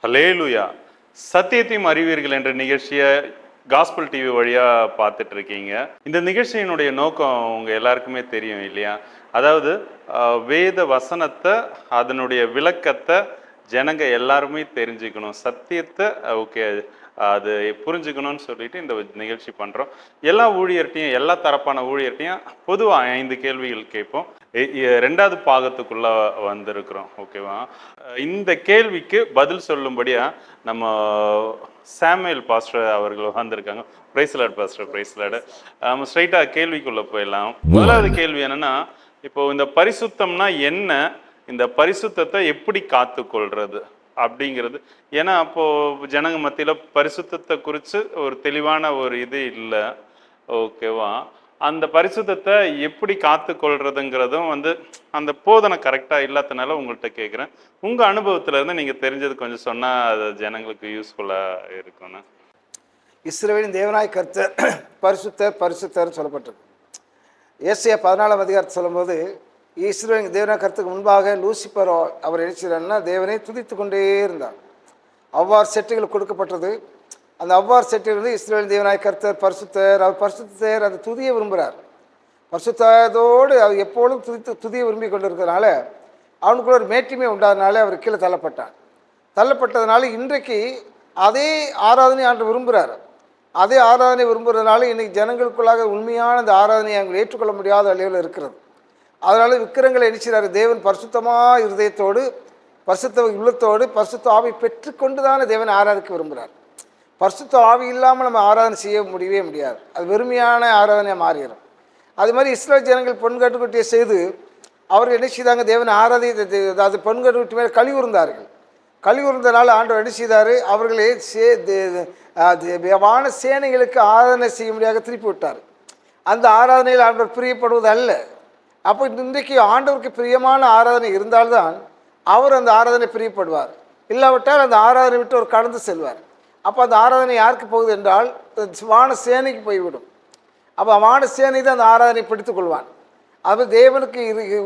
ஹல்லேலூயா. சத்தியத்தையும் அறிவீர்கள் என்ற நிகழ்ச்சியை காஸ்பல் டிவி வழியாக பார்த்துட்டு இருக்கீங்க. இந்த நிகழ்ச்சியினுடைய நோக்கம் உங்க எல்லாருக்குமே தெரியும் இல்லையா? அதாவது வேத வசனத்தை, அதனுடைய விளக்கத்தை ஜனங்க எல்லாருமே தெரிஞ்சுக்கணும். சத்தியத்தை ஓகே அது புரிஞ்சுக்கணும்னு சொல்லிட்டு இந்த நிகழ்ச்சி பண்ணுறோம். எல்லா ஊழியர்கிட்டையும், எல்லா தரப்பான ஊழியர்கிட்டையும் பொதுவாக 5 கேள்விகள் கேட்போம். 2வது பாகத்துக்குள்ள வந்திருக்கிறோம். ஓகேவா? இந்த கேள்விக்கு பதில் சொல்லும்படியா நம்ம சாமுவேல் பாஸ்டர் அவர்கள் வந்திருக்காங்க. பிரைஸ்லாட் பாஸ்டர், பிரைஸ்லாட். நம்ம ஸ்ட்ரைட்டாக கேள்விக்குள்ள போயிடலாம். முதலாவது கேள்வி என்னன்னா, இப்போ இந்த பரிசுத்தம்னா என்ன, இந்த பரிசுத்தத்தை எப்படி காத்துக்கொள்றது அப்படிங்கிறது. ஏன்னா அப்போ ஜனங்க மத்தியில பரிசுத்தத்தை குறித்து ஒரு தெளிவான ஒரு இது இல்லை. ஓகேவா? அந்த பரிசுத்தத்தை எப்படி காத்துக்கொள்றதுங்கிறதும் அந்த போதனை கரெக்டாக இல்லாதனால உங்கள்கிட்ட கேட்குறேன். உங்கள் அனுபவத்துல இருந்து நீங்கள் தெரிஞ்சது கொஞ்சம் சொன்னால் அது ஜனங்களுக்கு யூஸ்ஃபுல்லாக இருக்கும்னு. இஸ்ரவேலின் தேவனாய் கர்த்தர் பரிசுத்தர் பரிசுத்தர்னு சொல்லப்பட்டிருக்கு. ஏசாயா 14ஆம் அதிகாரத்தை சொல்லும்போது, இஸ்ரவேலின் தேவனாய் கர்த்தருக்கு முன்பாக லூசிபர் அவர் நினைச்சாருன்னா தேவனை துதித்து கொண்டே இருந்தார். அவ்வாறு செட்டுகள் கொடுக்கப்பட்டது. அந்த அவ்வாறு செட்டில் வந்து இஸ்ரவேலின் தேவனாய் கர்த்தர் பரிசுத்தர், அவர் பரிசுத்தர், அந்த துதியை விரும்புகிறார். பரிசுத்தத்தோடு அவர் எப்பொழுதும் துதியை விரும்பி கொண்டு இருக்கிறதுனால அவனுக்குள்ள ஒரு மேட்டிமை உண்டாதனால அவர் கீழே தள்ளப்பட்டதுனால இன்றைக்கு அதே ஆராதனை ஆண்டு விரும்புகிறார். அதே ஆராதனை விரும்புகிறதுனால இன்றைக்கி ஜனங்களுக்குள்ளாக உண்மையான அந்த ஆராதனையை அவங்க ஏற்றுக்கொள்ள முடியாத அளவில் இருக்கிறது. அதனால் விக்கிரங்களை எரிக்கிறார். தேவன் பரிசுத்தமாக இருதயத்தோடு, பரிசுத்த உள்ளத்தோடு, பரிசுத்த ஆவி பெற்றுக்கொண்டு தானே தேவனை ஆராதிக்க விரும்புகிறார். பரிசுத்த ஆவி இல்லாமல் நம்ம ஆராதனை செய்ய முடியவே முடியாது. அது வெறுமையான ஆராதனையாக மாறிடும். அது மாதிரி இஸ்ரேல் ஜனங்கள் பொன் கட்டுக்குட்டியை செய்து அவர்கள் என்ன செய்தாங்க, தேவனை அது பொன் கட்டுக்குட்டி மேலே கழிவுறுந்தனால ஆண்டவர் என்ன செய்தார், அவர்களே வான சேனைகளுக்கு ஆராதனை செய்ய முடியாத திருப்பி விட்டார். அந்த ஆராதனையில் ஆண்டவர் பிரியப்படுவது அல்ல. அப்போ இன்றைக்கு ஆண்டவருக்கு பிரியமான ஆராதனை இருந்தால்தான் அவர் அந்த ஆராதனை பிரியப்படுவார். இல்லாவிட்டால் அந்த ஆராதனை விட்டு அவர் கடந்து செல்வார். அப்போ அந்த ஆராதனை யாருக்கு போகுது என்றால் வான சேனைக்கு போய்விடும். அப்போ வான சேனை தான் அந்த ஆராதனை பிடித்துக் கொள்வான். அது தேவனுக்கு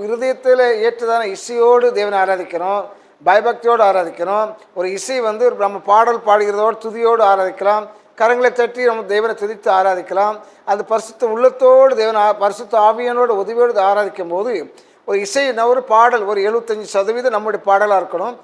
இருதயத்தில் ஏற்றதான இசையோடு தேவனை ஆராதிக்கணும், பயபக்தியோடு ஆராதிக்கணும். ஒரு இசை நம்ம பாடல் பாடுகிறதோடு துதியோடு ஆராதிக்கலாம், கரங்களை தட்டி நம்ம தேவனை துதித்து ஆராதிக்கலாம். அந்த பரிசுத்த உள்ளத்தோடு தேவனை பரிசுத்த ஆவியனோட உதவியோடு ஆராதிக்கும் போது ஒரு இசை ஒரு பாடல் ஒரு 75% நம்முடைய பாடலாக இருக்கணும்,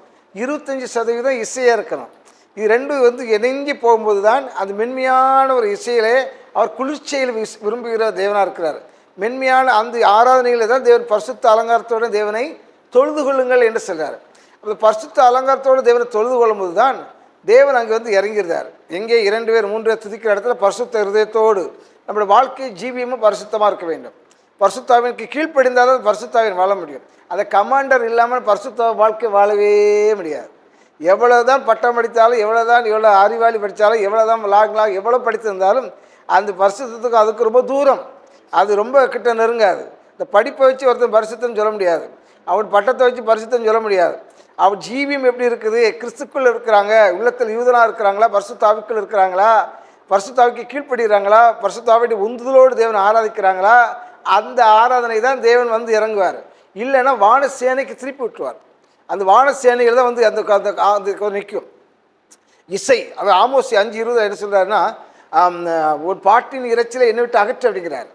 25% இசையாக இருக்கணும். இது ரெண்டும் இணங்கி போகும்போது தான் அது மென்மையான ஒரு இசையிலே அவர் குளிர்ச்சியில் விரும்புகிற தேவனாக இருக்கிறார். மென்மையான அந்த ஆராதனையில் தான் தேவன் பரிசுத்த அலங்காரத்தோடு தேவனை தொழுது கொள்ளுங்கள் என்று சொல்கிறார். அந்த பரிசுத்த அலங்காரத்தோடு தேவனை தொழுது கொள்ளும்போது தான் தேவன் அங்கே இறங்கியிருந்தார். எங்கே 2 பேர் 3 பேர் துதிக்கிற இடத்துல பரிசுத்த இருதயத்தோடு நம்முடைய வாழ்க்கை ஜீவியமும் பரிசுத்தமாக இருக்க வேண்டும். பரிசுத்தாவினுக்கு கீழ்ப்படிந்தால் தான் பரிசுத்தாவின் வாழ முடியும். அந்த கமாண்டர் இல்லாமல் பரிசுத்த வாழ்க்கை வாழவே முடியாது. எவ்வளோ தான் பட்டம் படித்தாலும், எவ்வளோ அறிவாளி படித்தாலும், எவ்வளோ லாங் எவ்வளோ படித்திருந்தாலும் அந்த பரிசுத்தத்துக்கு அதுக்கு ரொம்ப தூரம், அது ரொம்ப கிட்ட நெருங்காது. இந்த படிப்பை வச்சு ஒருத்தன் பரிசுத்தம் சொல்ல முடியாது, அவன் பட்டத்தை வச்சு பரிசுத்தம் சொல்ல முடியாது. அவன் ஜீவியம் எப்படி இருக்குது, கிறிஸ்துக்குள் இருக்கிறாங்க, உள்ளத்தில் யூதனாக இருக்கிறாங்களா, பரிசுத்தாவிக்குள் இருக்கிறாங்களா, பரிசுத்தாவிக்கு கீழ்ப்படுகிறாங்களா, பரிசுத்தாவின் உந்துதலோடு தேவன் ஆராதிக்கிறாங்களா, அந்த ஆராதனை தான் தேவன் இறங்குவார். இல்லைன்னா வான சேனைக்கு திருப்பி விட்டுருவார். அந்த வான சேனைகள் தான் அந்த நிற்கும். இசை அது ஆமோஸ் 5:20 என்ன சொல்கிறாருன்னா, ஒரு பாட்டின் இறைச்சலை என்னை விட்டு அகற்ற அப்படிங்கிறார்.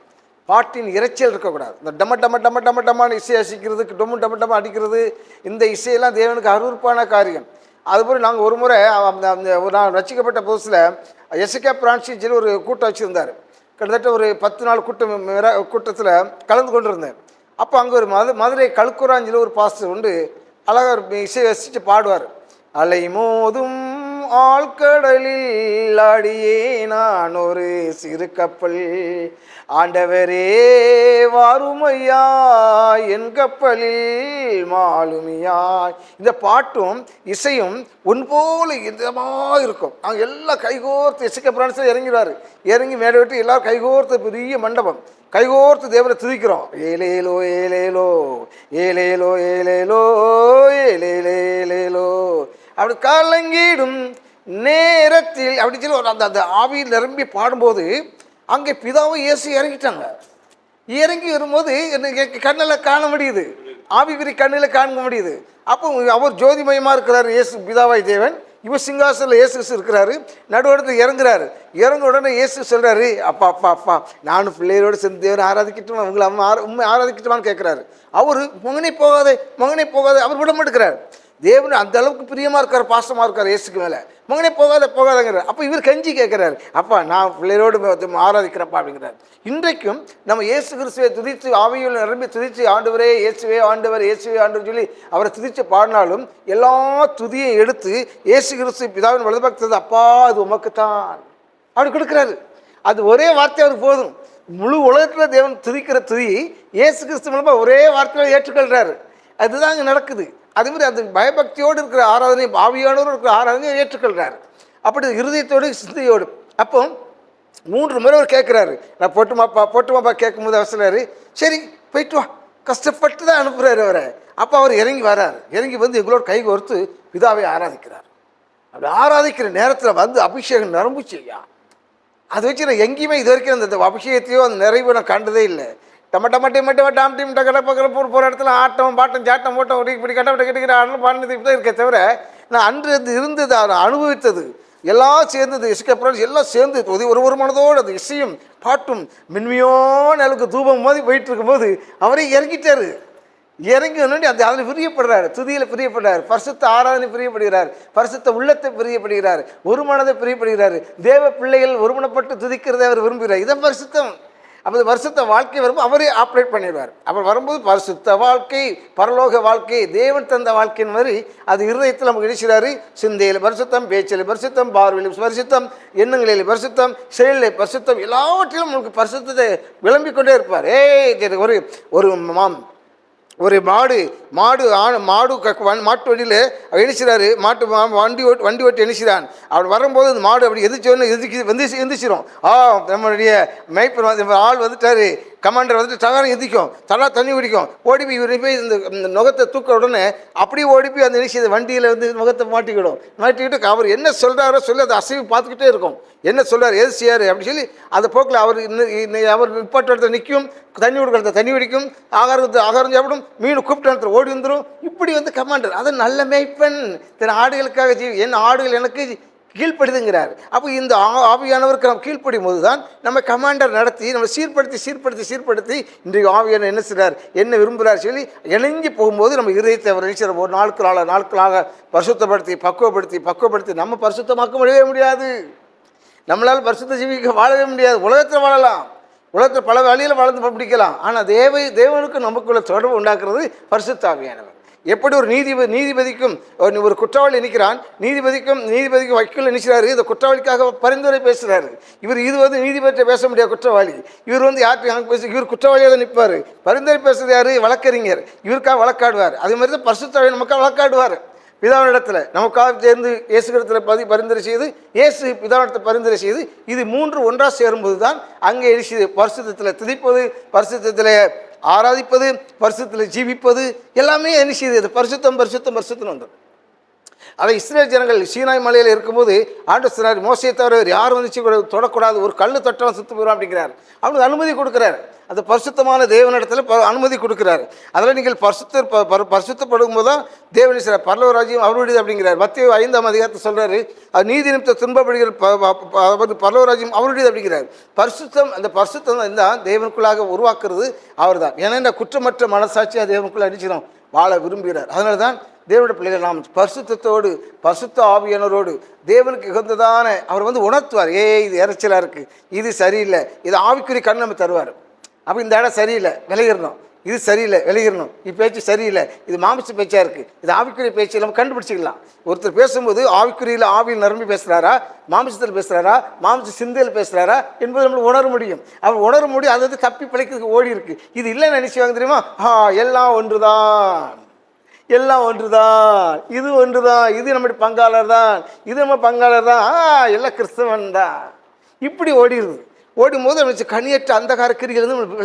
பாட்டின் இறைச்சல் இருக்கக்கூடாது. இந்த டம டம டம டம டமான்னு இசை அசிக்கிறதுக்கு டொம்மு டம டம அடிக்கிறது, இந்த இசையெல்லாம் தேவனுக்கு அருவருப்பான காரியம். அதுபோல் நாங்கள் ஒரு முறை நான் ரசிக்கப்பட்ட புதுசில் எசேக்கியா பிரான்சின்னு சொல்லி ஒரு கூட்டம் வச்சுருந்தார். கிட்டத்தட்ட ஒரு 10 நாள் கூட்டத்தில் கலந்து கொண்டிருந்தேன். அப்போ அங்கே ஒரு மதுரை கல்குராஞ்சில் ஒரு பாஸ்டர் உண்டு, அழகாக ஒரு இசை வசித்து பாடுவார். அலை மோதும் ஆழ்கடலில் ஆடியே நான் ஒரு சிறு கப்பல், ஆண்டவரே வாருமையா என் கப்பலில் மாலுமியாய். இந்த பாட்டும் இசையும் ஒன்போல இதமாக இருக்கும். அவங்க எல்லாம் கைகோர்த்து எசேக்கியா பிரான்சில் இறங்கிடுவார். இறங்கி மேலே விட்டு எல்லோரும் கைகோர்த்து பெரிய மண்டபம் கைகோர்த்து தேவனை துதிக்கிறோம். ஏலேலோ ஏலேலோ ஏலேலோ ஏலேலோ ஏலேலேலேலோ அப்படி கலங்கிடும் நேரத்தில் அப்படி சொல்லி அந்த ஆவியில் நிரம்பி பாடும்போது அங்கே பிதாவும் இயேசு இறங்கிட்டாங்க. இறங்கி வரும்போது எனக்கு கண்ணில் காண முடியுது, ஆவிக்குரிய கண்ணில் காண முடியுது. அப்போ அவர் ஜோதிமயமாக இருக்கிறார். இயேசு பிதாவாய் தேவன் இவர் சிங்காசனில் இயேசு கிறிஸ்து இருக்கிறாரு, நடுவடத்தில் இறங்குறாரு. இறங்க உடனே இயேசு சொல்கிறாரு, அப்பா அப்பா அப்பா நானும் பிள்ளைகளோடு சேர்ந்து தேவனை ஆராதிக்கட்டுமா, உங்களை உண்மை ஆராதிக்கட்டுமான்னு கேட்குறாரு. அவர் மகனே போகாதே மகனே போகாதே, அவர் விட மாட்டேங்கிறார். தேவன் அந்த அளவுக்கு பிரியமாக இருக்கார், பாசமாக இருக்கார் இயேசுக்கு மேலே. மகனே போகாத போகாதங்கிறார். அப்போ இவர் கஞ்சி கேட்குறாரு, அப்பா நான் பிள்ளைகளோடு ஆராதிக்கிறப்பா அப்படிங்கிறார். இன்றைக்கும் நம்ம இயேசு கிறிஸ்துவை துதித்து ஆவியில் நிரம்பி துதித்து ஆண்டவரே இயேசுவே ஆண்டவர் இயேசுவே ஆண்டவர் சொல்லி அவரை துதித்து பாடினாலும் எல்லா துதியை எடுத்து இயேசு கிறிஸ்து பிதாவின் வலது பக்கத்தில் அப்பா அது உமக்குத்தான் அப்படி கொடுக்குறாரு. அது ஒரே வார்த்தை அவருக்கு போதும். முழு உலகத்தில் தேவன் துதிக்கிற துதி இயேசு கிறிஸ்து மூலமாக ஒரே வார்த்தையில் ஏற்றுக்கொள்கிறாரு. அதுதான் இங்கே நடக்குது. அதே மாதிரி அந்த பயபக்தியோடு இருக்கிற ஆராதனை, ஆவியானோடு இருக்கிற ஆராதனையை ஏற்றுக்கொள்கிறார். அப்படி இருதயத்தோடு சிந்தையோடு. அப்போ 3 முறை அவர் கேட்குறாரு, நான் போட்டுமாப்பா கேட்கும்போது அவசராரு, சரி போயிட்டு வா, கஷ்டப்பட்டு தான் அனுப்புகிறாரு அவரை. அப்போ அவர் இறங்கி வர்றார். இறங்கி வந்து எங்களோட கை கோர்த்து பிதாவை ஆராதிக்கிறார். அப்படி ஆராதிக்கிற நேரத்தில் வந்து அபிஷேகம் நிரம்பிச்சு ஐயா. அதை வச்சு நான் எங்கேயுமே இது வரைக்கும் அந்த அபிஷேகத்தையோ அந்த நிறைவு நான் கண்டதே இல்லை. டாம் டீம் டக்கட பக்கம் போகிற இடத்துல ஆட்டம் பாட்டம் சாட்டம் போட்டம் இப்படி கட்டப்பட்ட கட்டிக்கிற ஆடலும் பாடினது இப்படி தான் இருக்கே தவிர, நான் அன்று இருந்தது அனுபவித்தது எல்லாம் சேர்ந்தது. இசைக்கப்புறம் எல்லாம் சேர்ந்து ஒரு மனதோடு அது இசையும் பாட்டும் மென்மையான அளவுக்கு தூபம் மாதிரி போயிட்டு இருக்கும்போது அவரே இறங்கிட்டார். இறங்கி முன்னாடி அந்த அதில் பிரியப்படுறாரு, துதியில் பிரியப்படுறார், பரிசுத்த ஆராதனை பிரியப்படுகிறார், பரிசுத்த உள்ளத்தை பிரியப்படுகிறார், ஒரு மனதை பிரியப்படுகிறார். தேவ பிள்ளைகள் ஒருமனப்பட்டு துதிக்கிறதை அவர் விரும்புகிறார். இதான் பரிசுத்தம். அப்போ பரிசுத்த வாழ்க்கை வரும்போது அவரே ஆப்ரேட் பண்ணிடுவார். அப்புறம் வரும்போது பரிசுத்த வாழ்க்கை, பரலோக வாழ்க்கை, தேவன் தந்த வாழ்க்கையின் மாதிரி அது இருதயத்தில் நமக்கு இடிக்கிறாரு. சிந்தையில் பரிசுத்தம், பேச்சில் பரிசுத்தம், பார்வையில் பரிசுத்தம், எண்ணங்களில் பரிசுத்தம், செயலில் பரிசுத்தம், எல்லாவற்றிலும் நமக்கு பரிசுத்தத்தை விளம்பிக்கொண்டே இருப்பார். ஒரு மாடு மாட்டு வண்டியில் எணிச்சிறாரு. வண்டி ஓட்டி எணிச்சிறான். அவர் வரும்போது அந்த மாடு அப்படி எந்திரிச்சிரும். நம்மளுடைய மேய்ப்பர் ஆள் வந்துட்டாரு, கமாண்டர் வந்துட்டு டகாரம் எந்திக்கும், தண்ணி குடிக்கும், ஓடி போய் இந்த நுகத்தை தூக்க உடனே அப்படியே ஓடி போய் அந்த நினைச்சு வண்டியில் வந்து நுகத்தை மாட்டிக்கிட்டு அவர் என்ன சொல்கிறாரோ சொல்லி அதை அசைவு பார்த்துக்கிட்டே இருக்கும். என்ன சொல்கிறார், எது செய்யார் அப்படின்னு சொல்லி அந்த போக்கில் அவர் நிப்பாட்டு இடத்துல நிற்கும், தண்ணி கொடுக்குறத தண்ணி குடிக்கும், ஆகாரம் சாப்பிடும், மீன் கூப்பிட்ட இடத்துல ஓடி வந்துடும். இப்படி வந்து கமாண்டர் அதை நல்ல மேய்ப்பன் தன் ஆடுகளுக்காக என் ஆடுகள் எனக்கு கீழ்ப்படுதுங்கிறார். அப்போ இந்த ஆவியானவருக்கு நம்ம கீழ்ப்படும் போது தான் நம்ம கமாண்டர் நடத்தி நம்ம சீர்படுத்தி இன்றைக்கு ஆவியான என்ன செய்கிறார், என்ன விரும்புகிறார் சொல்லி இணைஞ்சு போகும்போது நம்ம இதயத்தை அவர் நினைச்சிட ஒரு நாட்களாக பக்குவப்படுத்தி நம்ம பரிசுத்தமாக்க முடியாது. நம்மளால் பரிசுத்த ஜீவிக்க வாழவே முடியாது. உலகத்தில் வாழலாம், உலகத்தில் பல வழியில் வாழ்ந்து பிடிக்கலாம். ஆனால் தேவனுக்கு நமக்குள்ள தொடர்பு உண்டாக்குறது பரிசுத்த ஆவியானவர். எப்படி ஒரு நீதிபதிக்கும் ஒரு குற்றவாளி நிற்கிறான், நீதிபதிக்கும் வக்கீல் நினைக்கிறாரு, இந்த குற்றவாளிக்காக பரிந்துரை பேசுகிறாரு. இது வந்து நீதிபதியை பேச முடியாது குற்றவாளி. இவர் வந்து யார்கிட்ட இவர் குற்றவாளியாக தான் நிற்பார். பரிந்துரை பேசுகிறது யார், வழக்கறிஞர். இவருக்காக வழக்காடுவார். அதே மாதிரி தான் பரிசுத்த நமக்காக வழக்காடுவார். பிதாவினிடத்தில் நமக்காக சேர்ந்து இயேசுகிடத்தில் பரிந்துரை செய்து, இயேசு பிதாவினிடத்தில் பரிந்துரை செய்து, இது 3 ஒன்றாக சேரும்போது தான் அங்கே எழுச்சி பரிசுத்தத்தில் துதிப்பது, பரிசுத்தத்தில் ஆராதிப்பது, பரிசுத்தத்தில் ஜீவிப்பது எல்லாமே என்ன செய்யுது, அது பரிசுத்தம் வந்துடும். அதை இஸ்ரேல் ஜனங்கள் சீனாய் மலையில் இருக்கும்போது ஆண்டவர் சொன்னார், மோசையை தவிர யாரும் வந்து தொடக்கூடாது, ஒரு கல் தொட்டாலும் சுத்து போகிறோம் அப்படிங்கிறார். அவனுக்கு அனுமதி கொடுக்குறார். அந்த பரிசுத்தமான தேவனிடத்தில் அனுமதி கொடுக்குறாரு. அதில் நீங்கள் பரிசுத்தப்படும் போது தான் தேவன் சார் பரலோக ராஜ்யம் அவருடையது அப்படிங்கிறார். மத்தேயு 5ஆம் அதிகாரத்தை சொல்கிறாரு, அது நீதி நிமித்த துன்பப்படுகிற பரலோக ராஜ்யம் அவருடையது அப்படிங்கிறார். அந்த பரிசுத்தம் தான் தேவனுக்குள்ளாக உருவாக்குறது அவர் தான். ஏன்னா இந்த குற்றமற்ற மனசாட்சியாக தேவனுக்குள்ள அடிச்சிடும் வாழ விரும்புகிறார். அதனால தான் தேவனுடைய பிள்ளைகள் நாம் பரிசுத்தத்தோடு பரிசுத்த ஆவியானவரோடு தேவனுக்கு உகந்ததான அவர் வந்து உணர்த்துவார். இது இறைச்சலாக இருக்குது, இது சரியில்லை, இது ஆவிக்குரிய கண் நம்ம தருவார். அப்போ இந்த இடம் சரியில்லை விலகிடணும், இது சரியில்லை விலகிடணும், பேச்சு சரியில்லை, இது மாமிச பேச்சாக இருக்குது, இது ஆவிக்குரிய பேச்சு நம்ம கண்டுபிடிச்சிக்கலாம். ஒருத்தர் பேசும்போது ஆவியில் நிரம்பி பேசுகிறாரா, மாமிசத்தில் பேசுகிறாரா, மாமிச சிந்தையில் பேசுகிறாரா என்பது நம்மளுக்கு உணர முடியும். அவர் உணர முடியும். அது வந்து தப்பி பிழைக்கிறதுக்கு ஓடி இருக்குது. இது இல்லைன்னு நினைச்சுவாங்க தெரியுமா, எல்லாம் ஒன்று தான், இது ஒன்று தான், இது நம்முடைய பங்காளர் தான், இது நம்ம பங்காளர் தான், எல்லாம் கிறிஸ்தவன் தான், இப்படி ஓடிடுது. ஓடும்போது நம்ம கனியற்ற அந்தகார கிரிகள் வந்து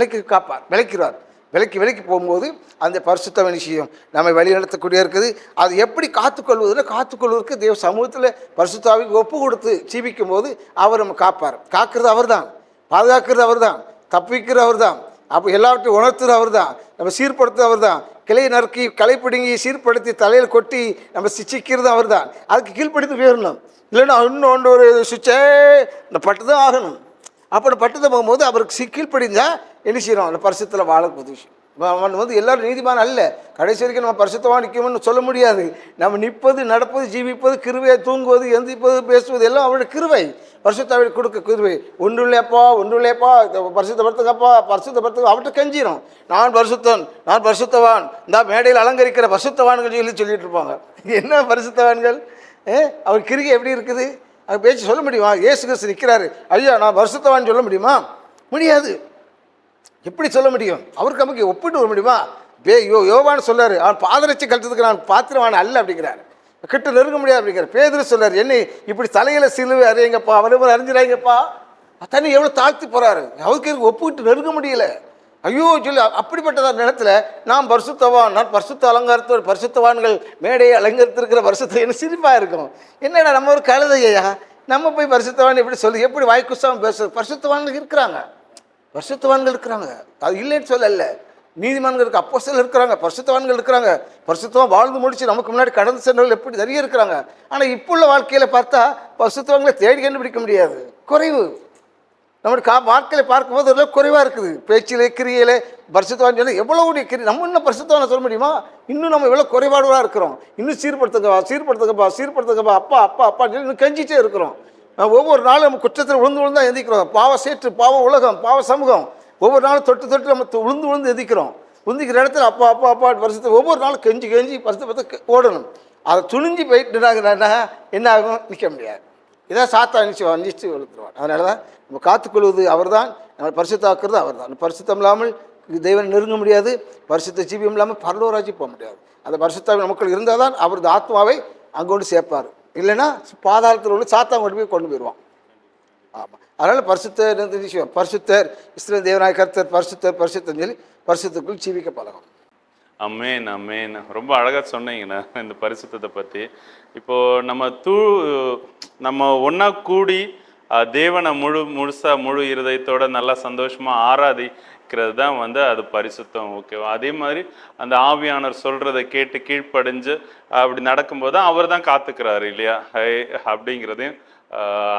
விளக்கிறார். விலக்கி போகும்போது அந்த பரிசுத்த விஷயம் நம்மை வழி நடத்தக்கூடிய இருக்குது. அது எப்படி காத்துக்கொள்வதற்கு தேவ சமூகத்தில் பரிசுத்தாவிக்கு ஒப்பு கொடுத்து ஜீவிக்கும் போது அவர் நம்ம காப்பார். காக்கிறது அவர் தான், பாதுகாக்கிறது அவர் தான், தப்பிக்கிறது அவர் தான், அப்போ எல்லாவற்றையும் உணர்த்துறது அவர் தான், நம்ம சீர்படுத்துறது அவர் தான், கிளையை நறுக்கி களை பிடுங்கி சீர்படுத்தி தலையில் கொட்டி நம்ம சிச்சிக்கிறது அவர் தான். அதுக்கு கீழ்ப்படுத்தி போயிடணும். இல்லைன்னா இன்னொன்று ஒரு சுவிட்சே இந்த பட்டு தான் ஆகணும். அப்போ பட்டத்தை போகும்போது அவருக்கு கீழ்ப்படிந்தால் என்ன செய்யணும், அந்த பரிசுத்தில் வாழ உதவி. அவன் எல்லாரும் நீதிமான் அல்ல. கடைசி வரைக்கும் நம்ம பரிசுத்தமாக நிற்கும்னு சொல்ல முடியாது. நம்ம நிற்பது, நடப்பது, ஜீவிப்பது, கிருவை, தூங்குவது, எந்திப்பது, பேசுவது எல்லாம் அவருடைய கிருவை. பரிசுத்தாவை கொடுக்க கிருவை. ஒன்றுள்ளேப்பா பரிசுத்தப்படுத்துங்கப்பா, பரிசுத்தப்படுத்துங்க அவர்கிட்ட கெஞ்சிடும். நான் பரிசுத்தன், நான் பரிசுத்தவான், இந்த மேடையில் அலங்கரிக்கிற பரிசுத்தவான்கள் சொல்லிட்டு இருப்பாங்க. என்ன பரிசுத்தவான்கள்? அவர் கிரிகை எப்படி இருக்குது? அவர் பேச்சு சொல்ல முடியுமா? இயேசு கிறிஸ்து நிற்கிறாரு, ஐயா நான் பரிசுத்தவான் சொல்ல முடியுமா? முடியாது. எப்படி சொல்ல முடியும்? அவருக்கு நமக்கு ஒப்பிட்டு வர முடியுமா? யோவான்னு சொல்றாரு, அவன் பாதரட்சி கட்டுறதுக்கு நான் பாத்திரவான் அல்ல அப்படிங்கிறார். கிட்ட நெருங்க முடியாது அப்படிங்கிறார். பேதுரு சொல்றாரு, என்னை இப்படி தலையில சிலுவை அறியுங்கப்பா, அவரை அறிஞ்சிடாங்கப்பா. தண்ணி எவ்வளோ தாழ்த்தி போறாரு, அவருக்கு ஒப்பிட்டு நெருங்க முடியல. ஐயோ சொல்லி அப்படிப்பட்ட நேரத்தில் நான் பரிசுத்தவான், நான் பரிசுத்த அலங்காரத்தோடு பரிசுத்தவான்கள் மேடையை அலங்கரித்திருக்கிற பரிசுத்த என்ன சிரிப்பாக இருக்கும். என்னடா நம்ம ஒரு கழுதையா, நம்ம போய் பரிசுத்தவான் எப்படி சொல்லி எப்படி வாய்க்குசாமல் பேசுறது? பரிசுத்தவான்கள் இருக்கிறாங்க, பரிசுத்தவான்கள் இருக்கிறாங்க, அது இல்லைன்னு சொல்லல. நீதிமான்கள் இருக்கு, அப்போஸ்தலர்கள் இருக்கிறாங்க, பரிசுத்தவான்கள் இருக்கிறாங்க, பரிசுத்தமாக வாழ்ந்து முடிச்சு நமக்கு முன்னாடி கடந்து சென்றவர்கள் எப்படி நிறைய இருக்கிறாங்க. ஆனால் இப்போ உள்ள வாழ்க்கையில் பார்த்தா பரிசுத்தவான்களை தேடி கண்டுபிடிக்க முடியாது, குறைவு. நம்மளுடைய வாழ்க்கையில் பார்க்கும்போது எல்லாம் குறைவாக இருக்குது. பேச்சிலே கிரியிலே பரிசுத்தவான் சொன்னால் எவ்வளோ நம்ம இன்னும் பரிசுத்தவானை சொல்ல முடியுமா? இன்னும் நம்ம எவ்வளோ குறைபாடுகளாக இருக்கிறோம். இன்னும் சீர்படுத்துங்கப்பா அப்பா அப்பான்னு சொல்லி இன்னும் கெஞ்சிட்டே இருக்கிறோம். ஒவ்வொரு நாளும் நம்ம குற்றத்தில் விழுந்து தான் எந்திக்கிறோம். பாவ சேற்று, பாவ உலகம், பாவ சமூகம், ஒவ்வொரு நாளும் தொட்டு நம்ம விழுந்து எந்திக்கிறோம். உந்திக்கிற இடத்துல அப்பா பரிசுத்த ஒவ்வொரு நாளும் கெஞ்சி பரிசுத்த ஓடணும். அதை துணிஞ்சு போயிட்டு என்ன ஆகும்? நிற்க முடியாது. இதான் சாத்தா அணிச்சு வளர்த்துருவான். அதனால தான் நம்ம காத்துக்கொள்வது அவர் தான், நம்ம பரிசுத்தாக்குறது அவர் தான். பரிசுத்தம் இல்லாமல் தெய்வம் நெருங்க முடியாது, பரிசுத்த ஜீவியம் இல்லாமல் பரலோராஜி போக முடியாது. அந்த பரிசுத்தாவின் நமக்கு இருந்தால் தான் அவரது ஆத்மாவை அங்கொண்டு சேர்ப்பார். இல்லைன்னா பாதாளத்தில் உள்ள சாத்தா கொண்டு போயிடுவான். ஆமாம். அதனால் பரிசுத்தர் இஸ்ரவேல் தேவனாய கர்த்தர் பரிசுத்தர் சொல்லி பரிசுத்துக்குள் ஜீவிக்க பழகும். அமேன் அமேன். ரொம்ப அழகாக சொன்னீங்கண்ணா இந்த பரிசுத்தத்தை பற்றி. இப்போது நம்ம ஒன்றா கூடி தேவனை முழு இருதயத்தோட நல்லா சந்தோஷமாக ஆராதிக்கிறது தான் அது பரிசுத்தம். ஓகேவா? அதே மாதிரி அந்த ஆவியானவர் சொல்கிறத கேட்டு கீழ்ப்படிஞ்சு அப்படி நடக்கும்போது தான் அவர் தான் காத்துக்கிறாரு இல்லையா அப்படிங்கிறதையும்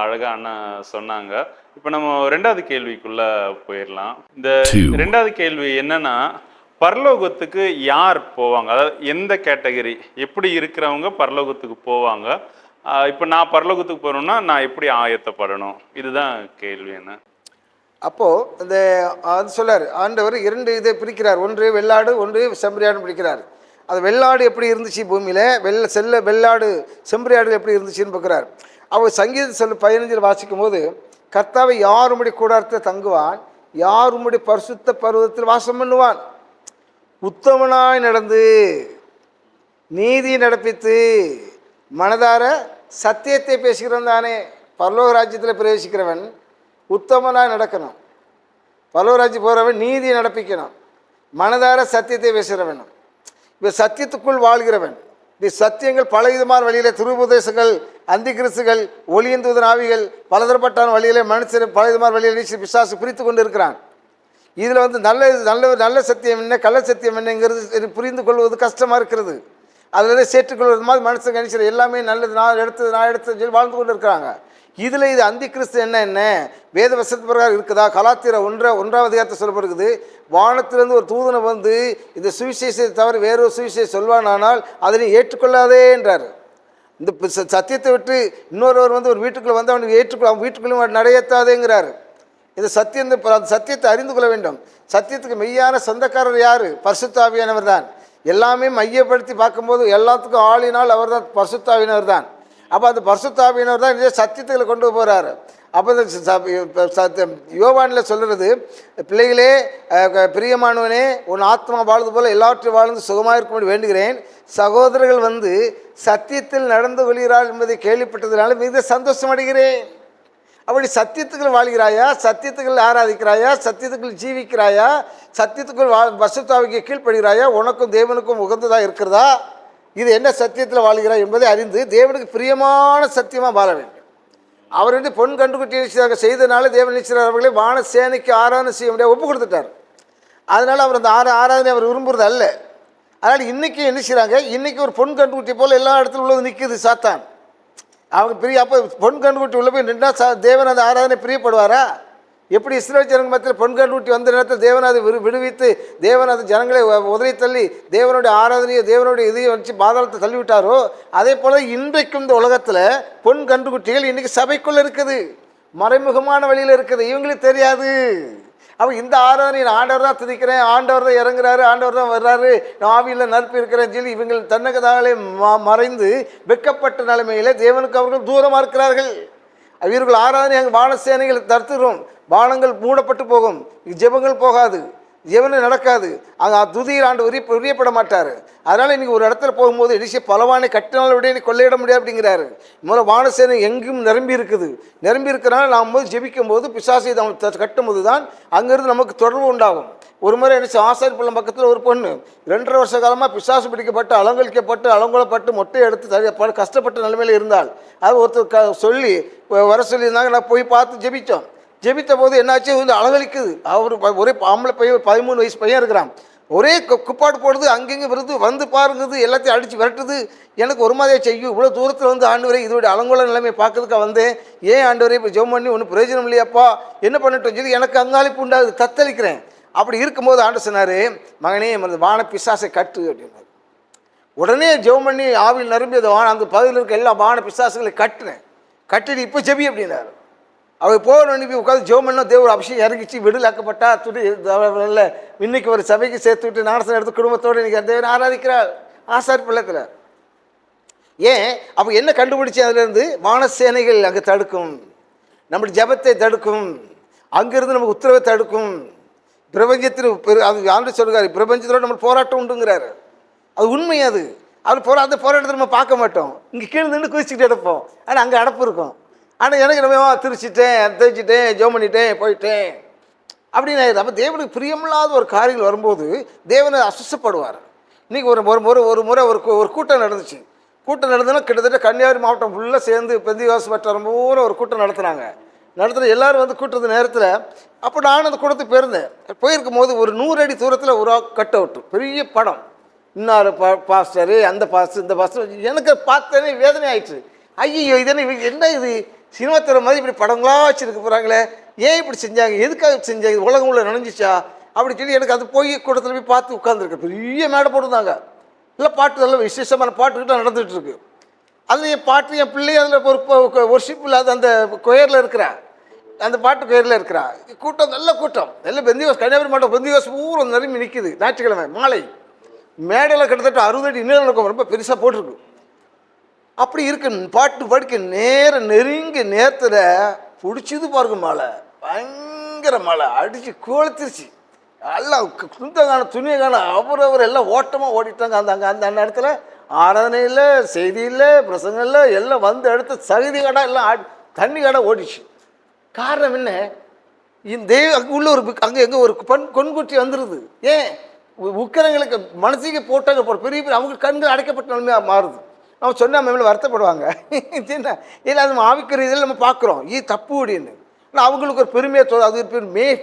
அழகா அண்ணா சொன்னாங்க. இப்போ நம்ம ரெண்டாவது கேள்விக்குள்ள போயிடலாம். இந்த ரெண்டாவது கேள்வி என்னன்னா, பரலோகத்துக்கு யார் போவாங்க? அதாவது எந்த கேட்டகரி, எப்படி இருக்கிறவங்க பரலோகத்துக்கு போவாங்க? இப்போ நான் பரலோகத்துக்கு போறேன்னா நான் எப்படி ஆயத்தப்படணும்? இதுதான் கேள்வி. என்ன அப்போது இந்த அது சொல்லார் ஆண்டவர் 2 இதை பிரிக்கிறார். ஒன்று வெள்ளாடு, ஒன்று செம்பரியாடு பிரிக்கிறார். அது வெள்ளாடு எப்படி இருந்துச்சு பூமியில், வெள்ளாடு செம்பரியாடு எப்படி இருந்துச்சுன்னு பார்க்குறார். அவர் சங்கீத 15 வாசிக்கும் போது, கர்த்தாவை யார் உம்முடைய கூடாரத்தில் தங்குவான், யார் உம்முடைய பரிசுத்த பர்வதத்தில் வாசம் பண்ணுவான், உத்தமனாய் நடந்து நீதி நடப்பித்து மனதார சத்தியத்தை பேசுகிறவன் தானே. பரலோக ராஜ்யத்தில் பிரவேசிக்கிறவன் உத்தமனாய் நடக்கணும், பரலோக ராஜ்யம் போகிறவன் நீதியை நடப்பிக்கணும், மனதார சத்தியத்தை பேசுகிறவன். இப்போ சத்தியத்துக்குள் வாழ்கிறவன். இந்த சத்தியங்கள் பலவிதமான வழியில், துருபதேசங்கள், அந்தி கிறிஸ்துகள், ஒளியந்தூதன் ஆவிகள், பலதரப்பட்டான வழியிலே மனுஷன் பலவிதமான வழியில் பிசாசு பிரித்து கொண்டு இருக்கிறான். இதில் நல்ல சத்தியம் என்ன, கள்ள சத்தியம் என்னங்கிறது புரிந்து கொள்வது கஷ்டமாக இருக்கிறது. அதில் சேர்த்துக்கொள்வது மாதிரி மனுஷன் கணிச்சிட எல்லாமே நல்லது, நான் எடுத்து சொல்லி வாழ்ந்து கொண்டு இருக்கிறாங்க. இதில் இது அந்தி கிறிஸ்து என்ன வேத வசனத்து பிரகாரம் இருக்குதா? கலாத்திர 1ஆம் அதிகாரத்தை சொல்லப்படுகிறது, வானத்திலிருந்து ஒரு தூதனை வந்து இந்த சுவிசேஷத்தை தவிர வேறொரு சுவிசேஷம் சொல்வானால் அதனை ஏற்றுக்கொள்ளாதே என்றார். இந்த சத்தியத்தை விட்டு இன்னொருவர் வந்து ஒரு வீட்டுக்குள்ளே வந்து அவன் வீட்டுக்குள்ளே நடையேற்றாதேங்கிறார். இந்த சத்தியத்தை அறிந்து கொள்ள வேண்டும். சத்தியத்துக்கு மெய்யான சொந்தக்காரர் யார்? பரிசுத்த ஆவியானவர் தான். எல்லாமே மையப்படுத்தி பார்க்கும்போது எல்லாத்துக்கும் ஆளினால் அவர் தான், பரிசுத்த ஆவியானவர் தான். அப்போ அந்த பரிசுத்த ஆவியானவர் தான் இதே சத்தியத்துகளை கொண்டு போகிறாரு. அப்போ இந்த யோவானில் சொல்கிறது, பிள்ளைகளே பிரியமானவனே, உன் ஆத்மா வாழ்ந்து போல எல்லாவற்றையும் வாழ்ந்து சுகமாக இருக்கும்படி வேண்டுகிறேன். சகோதரர்கள் வந்து சத்தியத்தில் நடந்து கொள்கிறாள் என்பதை கேள்விப்பட்டதுனால மிக சந்தோஷம் அடைகிறேன். அப்படி சத்தியத்துக்குள் வாழ்கிறாயா, சத்தியத்துக்குள் ஆராதிக்கிறாயா, சத்தியத்துக்குள் ஜீவிக்கிறாயா, சத்தியத்துக்குள் பரிசுத்த ஆவிக்கு கீழ்ப்படுகிறாயா, உனக்கும் தேவனுக்கும் உகந்ததாக இருக்கிறதா, இது என்ன சத்தியத்தில் வாழ்கிறாய் என்பதை அறிந்து தேவனுக்கு பிரியமான சத்தியமாக வாழ வேண்டும். அவர் பொன் கண்டுகுட்டி நிச்சயமாக செய்தனால தேவன் நிச்சயம் அவர்களை வான சேனைக்கு ஆராதனை செய்ய முடியாது ஒப்பு கொடுத்துட்டார். அதனால் அவர் அந்த ஆராதனை அவர் விரும்புறது அல்ல. அதனால் இன்றைக்கி என்ன செய்கிறாங்க, இன்றைக்கி ஒரு பொன் கண்டுக்குட்டி போல் எல்லா இடத்துல உள்ளது நிற்குது சாத்தான். அவங்க பிரிய அப்போ பொன் கண்டுக்குட்டி உள்ள போய் நின்றா தேவன் அந்த ஆராதனை பிரியப்படுவாரா? எப்படி இஸ்ரவேல் ஜனங்கள் மத்தியில் பொன் கண்டுக்குட்டி வந்த நேரத்தில் தேவன் அதை விடுவித்து தேவன் அது ஜனங்களை உதறி தள்ளி தேவனுடைய ஆராதனையை தேவனுடைய இதையை வச்சு பாதாளத்தை தள்ளிவிட்டாரோ, அதே போல் இன்றைக்கும் இந்த உலகத்தில் பொன் கண்டுக்குட்டிகள் இன்றைக்கி சபைக்குள்ளே இருக்குது, மறைமுகமான வழியில் இருக்குது, இவங்களுக்கு தெரியாது. அப்போ இந்த ஆராதனை ஆண்டவர் தான் துதிக்கிறேன், ஆண்டவர் தான் இறங்குறாரு, ஆண்டவர் தான் வர்றாரு, நான் ஆவியில் நற்பு இருக்கிறேன்னு சொல்லி இவங்கள் தன்னகதாலே மறைந்து வெட்கப்பட்ட நிலைமையில் தேவனுக்கு அவர்கள் தூரமாக இருக்கிறார்கள். இவர்கள் ஆராதனை அங்கே வானசேனைகள் தடுத்துடும், வானங்கள் மூடப்பட்டு போகும், ஜெபங்கள் போகாது, ஜெபனை நடக்காது, அங்கே துதியில் ஆண்டு உரியப்பட மாட்டார். அதனால் இன்றைக்கி ஒரு இடத்துல போகும்போது எலிசா பலவானை கட்டினால விட நீ கொள்ளையிட முடியாது அப்படிங்கிறாரு. முதல்ல வானசேனை எங்கும் நிரம்பி இருக்குது, நிரம்பி இருக்கிறனால நாம் போது ஜெபிக்கும் போது பிசாசை கட்டும் போது தான் அங்கேருந்து நமக்கு தொடர்பு உண்டாகும். ஒரு முறை என்ன ஆசாரிப்பள்ளம் பக்கத்தில் ஒரு பொண்ணு 2.5 வருஷ காலமாக பிசாசு பிடிக்கப்பட்டு அலங்கழிக்கப்பட்டு அலங்கோலப்பட்டு மொட்டை எடுத்து கஷ்டப்பட்ட நிலைமையில் இருந்தால் அது ஒருத்தர் சொல்லி வர சொல்லியிருந்தாங்க. நான் போய் பார்த்து ஜெபித்தோம். ஜெபித்த போது என்னாச்சு, வந்து அலங்கழிக்குது. அவர் ஒரே ஆம்பளை பையன் 13 வயசு பையன் இருக்கிறான், ஒரே குப்பாடு போடுது, அங்கங்கே வருது, வந்து பாருங்குது, எல்லாத்தையும் அடித்து விரட்டுது. எனக்கு ஒரு மாதிரியே செய்யும், இவ்வளோ தூரத்தில் வந்து ஆண்டவரே இதோடைய அலங்கோல நிலைமை பார்க்கறதுக்காக வந்தேன், ஏன் ஆண்டவரே இப்போ ஜெபம் பண்ணி ஒன்றும் பிரயோஜனம் இல்லையாப்பா, என்ன பண்ணிட்டோம் சொல்லி எனக்கு அங்காளிப்பு உண்டாகுது, தத்தளிக்கிறேன். அப்படி இருக்கும்போது ஆண்டவர் சொன்னார், மகனே வான பிசாசை கட்டு அப்படின்னாரு. உடனே ஜெபம் பண்ணி ஆவியில் நிரம்பி அந்த பகுதியில் இருக்க எல்லா வான பிசாசுகளை கட்டுனேன். கட்டிட்டு இப்போ ஜெபி அப்படின்னாரு. அவர் போன அனுப்பி உட்காந்து ஜெபம் பண்ணால் தேவர் அபிஷேகம் இறங்கிச்சு, விடுதலாக்கப்பட்டா துடி இல்லை. இன்னைக்கு ஒரு சபைக்கு சேர்த்து விட்டு நாடசம் எடுத்து குடும்பத்தோடு இன்றைக்கி அந்த தேவனை ஆராதிக்கிறார் ஆசாரி பள்ளத்தில். ஏன் அப்போ என்ன கண்டுபிடிச்சி, அதுலேருந்து வானசேனைகள் அங்கே தடுக்கும், நம்முடைய ஜபத்தை தடுக்கும், அங்கேருந்து நமக்கு உத்தரவை தடுக்கும். பிரபஞ்சத்தில் அது ஆண்டு சொல்கிறார், பிரபஞ்சத்தோடு நம்ம போராட்டம் உண்டுங்கிறாரு. அது உண்மை. அது அந்த போராட்டத்தை நம்ம பார்க்க மாட்டோம், இங்கே கீழே நின்று குதிச்சுக்கிட்டு எடுப்போம். ஆனால் அங்கே அடப்பு இருக்கும். ஆனால் எனக்கு நம்ம திருச்சிட்டேன், தேய்ச்சிட்டேன், ஜெபம் பண்ணிட்டேன், போயிட்டேன் அப்படின்னு ஆயிடுது. அப்போ தேவனுக்கு பிரியமில்லாத ஒரு காரியங்கள் வரும்போது தேவனை அசுசப்படுவார். இன்றைக்கி ஒரு முறை ஒரு கூட்டம் நடந்துச்சு. கூட்டம் நடந்ததுன்னா கிட்டத்தட்ட கன்னியாகுமரி மாவட்டம் ஃபுல்லாக சேர்ந்து பெந்திவாச வட்டாரம் பூரா ஒரு கூட்டம் நடத்துனாங்க. எல்லோரும் வந்து கூட்டத்து நேரத்தில் அப்போ நானும் அந்த கூட்டத்துக்கு போயிருக்கும் போது ஒரு 100 அடி தூரத்தில் ஒரு கட் அவுட்டு பெரிய படம், இன்னார் பாஸ்டரு, அந்த பாஸ்டர், இந்த பாஸ்டர். எனக்கு பார்த்தோன்னே வேதனை ஆயிடுச்சு. ஐயோ இதனை என்ன இது சினிமா துறை மாதிரி இப்படி படங்களாக வச்சுருக்க போகிறாங்களே, ஏன் இப்படி செஞ்சாங்க, எதுக்காக செஞ்சாங்க, உலகம் உள்ள நினைஞ்சிச்சா அப்படி சொல்லி எனக்கு அது போய் கூட்டத்தில் போய் பார்த்து உட்காந்துருக்கேன். பெரிய மேடை போட்டுருந்தாங்க, இல்லை பாட்டு நல்ல விசேஷமான பாட்டுக்கிட்ட நடந்துகிட்ருக்கு. அதில் என் பாட்டு என் பிள்ளை அதில் ஒரு ஒர்ஷிப் இல்லாத அந்த கொயரில் இருக்கிறேன், அந்த பாட்டு கொயரில் இருக்கிறா. கூட்டம் நல்ல கூட்டம், நல்ல பெந்திவாஸ் கன்னியாகுமரி மாவட்டம் பெந்திவாஸ் பூரா நிரம்பி நிற்கிது. ஞாயிற்றுக்கிழமை மாலை மேடையில் கிட்டத்தட்ட 60 அடி நீளம் இருக்கும், ரொம்ப பெருசாக போட்டிருக்கு. அப்படி இருக்கு பாட்டு படிக்க நெருங்கி நேரத்தில் பிடிச்சது பாருங்க, மழை பயங்கர மழை அடித்து கொளுத்துருச்சு. எல்லாம் துண்டங்கான துணியங்கான அவரவர் எல்லாம் ஓட்டமாக ஓடிட்டாங்க. அந்த இடத்துல ஆராதனை இல்லை, செய்தி இல்லை, பிரசங்கம் இல்லை, எல்லாம் வந்து அடுத்த சகதி கடை எல்லாம் தண்ணி கடை ஓடிச்சு. காரணம் என்ன, இந்த அங்கே உள்ள அங்கே எங்கே ஒரு கொன்குட்டி வந்துடுது. ஏன் உக்கிரங்களுக்கு மனசுக்கு போட்டாங்க பெரிய பெரிய அவங்க கண்கள் அடைக்கப்பட்ட நிலைமையாக மாறுது. நம்ம சொன்னால் மேலே வருத்தப்படுவாங்க, இல்லை அது ஆவிக்கிற இதில் நம்ம பார்க்குறோம் இது தப்பு அப்படின்னு. ஆனால் அவங்களுக்கு ஒரு பெருமையை அது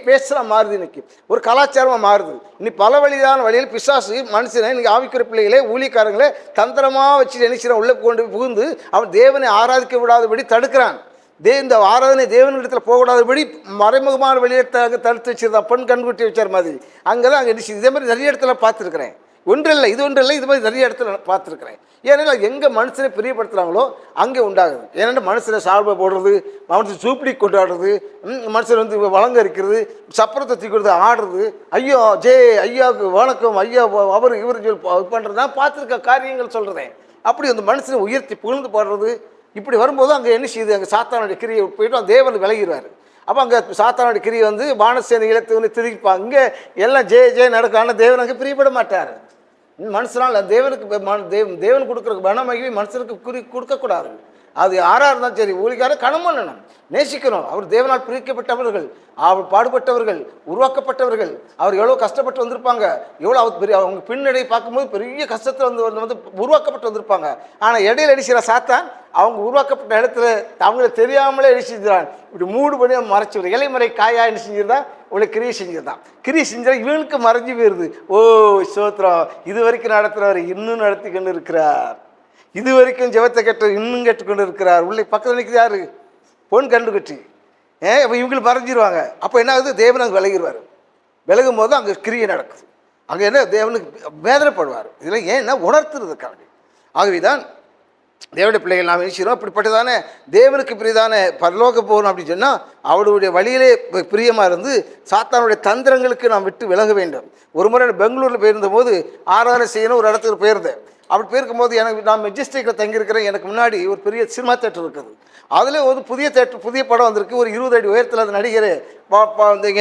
பேசுகிற மாறுது. இன்றைக்கி ஒரு கலாச்சாரமாக மாறுது. இன்னைக்கு பல வழியில் பிசாசு மனுஷனை இன்றைக்கி ஆவிக்கிற பிள்ளைகளே ஊழியக்காரங்களே தந்திரமாக வச்சு நினைச்சிடான், உள்ளே கொண்டு புகுந்து அவன் தேவனை ஆராதிக்க விடாதபடி தடுக்கிறான். இந்த ஆராதனை தேவனிடத்தில் போகக்கூடாதபடி மறைமுகமான வெளியே தடுத்து வச்சிருந்தான், பெண் கண்குட்டி வச்சார் மாதிரி. அங்கே தான் அங்கே இதே மாதிரி நிறைய இடத்துல பார்த்துருக்குறேன். ஒன்றில்லை இது மாதிரி நிறைய இடத்துல பார்த்துருக்குறேன். ஏன்னா எங்கே மனுஷனை பிரியப்படுத்துகிறாங்களோ அங்கே உண்டாகுது. ஏன்னா மனுஷனை சால்வை போடுறது, மனுஷன் சூப்பிடி கொண்டாடுறது, மனுஷன் வந்து வழங்க இருக்கிறது, சப்பரத்தை தூக்கிறது, ஆடுறது, ஐயோ ஐயாவுக்கு வணக்கம், ஐயா அவர் இவர் சொல்லி பண்ணுறது நான் பார்த்துருக்க காரியங்கள் சொல்கிறேன். அப்படி அந்த மனுஷனை உயர்த்தி புகழ்ந்து பாடுறது. இப்படி வரும்போது அங்கே என்ன செய்யுது, அங்கே சாத்தானுடைய கிரியை போயிட்டு அந்த தேவன் விலகிடுவார். அப்போ அங்கே சாத்தானுடைய கிரியை வந்து வானசேனை இலத்து திருப்பாங்க. இங்கே எல்லாம் ஜெய நடக்கான தேவன் அங்கே பிரியப்பட மாட்டார். மனுஷனால் தேவனுக்கு தேவன் கொடுக்குற கனமகிமை மனுஷனுக்கு கொடுக்கக்கூடாது. அது யாராக இருந்தாலும் சரி ஊழியக்காரர் கனம் பண்ணணும், நேசிக்கணும். அவர் தேவனால் பிரிக்கப்பட்டவர்கள், அவர் பாடுபட்டவர்கள், உருவாக்கப்பட்டவர்கள். அவர் எவ்வளோ கஷ்டப்பட்டு வந்திருப்பாங்க, எவ்வளோ அவர் பெரிய அவங்க பின்னடை பார்க்கும்போது பெரிய கஷ்டத்தில் வந்து உருவாக்கப்பட்டு வந்திருப்பாங்க. ஆனால் இடையில அடிக்கிற சாத்தான் அவங்க உருவாக்கப்பட்ட இடத்துல அவங்கள தெரியாமலே அடி செஞ்சிடான். இப்படி மூடு பண்ணி மறைச்சி விடு. இலைமறை காயா என்ன செஞ்சிருந்தா உங்களை கிரியை செஞ்சிருந்தான். கிரியை செஞ்சா இவனுக்கு மறைஞ்சு போயிருது. ஓ ஸ்தோத்திரம், இது வரைக்கும் நடத்துகிறவர் இன்னும் நடத்தி கொண்டு இருக்கிறார். இது வரைக்கும் ஜெபத்தை கேட்டு இன்னும் கேட்டுக்கொண்டு இருக்கிறார். உள்ளே பக்கத்தில் நிற்கிறது யாரு? பொன் கண்டுகட்டி. அப்போ இவங்களுக்கு மறைஞ்சிருவாங்க. அப்போ என்ன ஆகுது? தேவன் அங்கே விலகிடுவார். விலகும் போது அங்கே கிரியை நடக்குது. அங்கே என்ன தேவனுக்கு வேதனைப்படுவார். இதில் ஏன்னா உணர்த்துறதுக்காக. ஆகவேதான் தேவனுடைய பிள்ளைகள் நாம் நினைச்சிடும் இப்படிப்பட்டதானே தேவனுக்கு பிரியதானே பரலோக போகணும் அப்படின்னு சொன்னால் அவருடைய வழியிலே பிரியமாக இருந்து சாத்தானுடைய தந்திரங்களுக்கு நாம் விட்டு விலக வேண்டும். ஒரு முறை பெங்களூரில் போயிருந்த போது ஆராதனை செய்யணும் ஒரு இடத்துக்கு போயிருந்தேன். அப்படி போயிருக்கும் போது எனக்கு நான் மெஜஸ்டிக்கில் தங்கியிருக்கிறேன். எனக்கு முன்னாடி ஒரு பெரிய சினிமா தேட்டர் இருக்குது. அதில் ஒரு புதிய தேட்டர், புதிய படம் வந்திருக்கு. ஒரு 20 அடி உயரத்தில் அது நடிகர்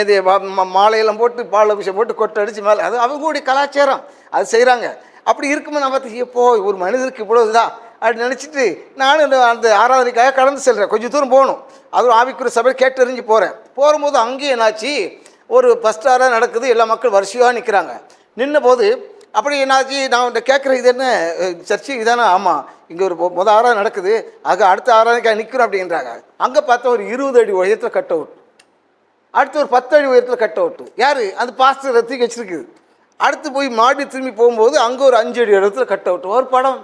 இது மாலையெல்லாம் போட்டு பால் அபிஷேகம் போட்டு கொட்டை அடித்து மேலே, அது அவங்களுடைய கலாச்சாரம், அது செய்கிறாங்க. அப்படி இருக்கும்போது நான் பார்த்து எப்போ ஒரு மனிதருக்கு இவ்வளோ இதுதான் அப்படின்னு நினச்சிட்டு நானும் அந்த ஆராதனைக்காக கடந்து செல்கிறேன். கொஞ்சம் தூரம் போகணும். அதுவும் ஆவிக்குரிய சபையில் கேட்டறிஞ்சு போகிறேன். போகும்போது அங்கேயே என்னாச்சு, ஒரு ஃபஸ்ட் ஆராதனை நடக்குது. எல்லா மக்கள் வரிசையாக நிற்கிறாங்க. நின்ற போது அப்படி என்னாச்சு, நான் கேட்குறேன் இது என்ன சர்ச்சு இதானே? ஆமாம், இங்கே ஒரு ஆராதனை நடக்குது, ஆக அடுத்த ஆராதனைக்காக நிற்கிறோம் அப்படின்றாங்க. அங்கே பார்த்தா ஒரு 20 அடி உயரத்தில் கட் அவுட், அடுத்து ஒரு 10 அடி உயரத்தில் கட் அவுட்டு. யார்? அந்த பாஸ்டர் ரத்திக்கு வச்சுருக்குது. அடுத்து போய் மாடி திரும்பி போகும்போது அங்கே ஒரு 5 அடி இடத்துல கட் அவுட், ஒரு படம்.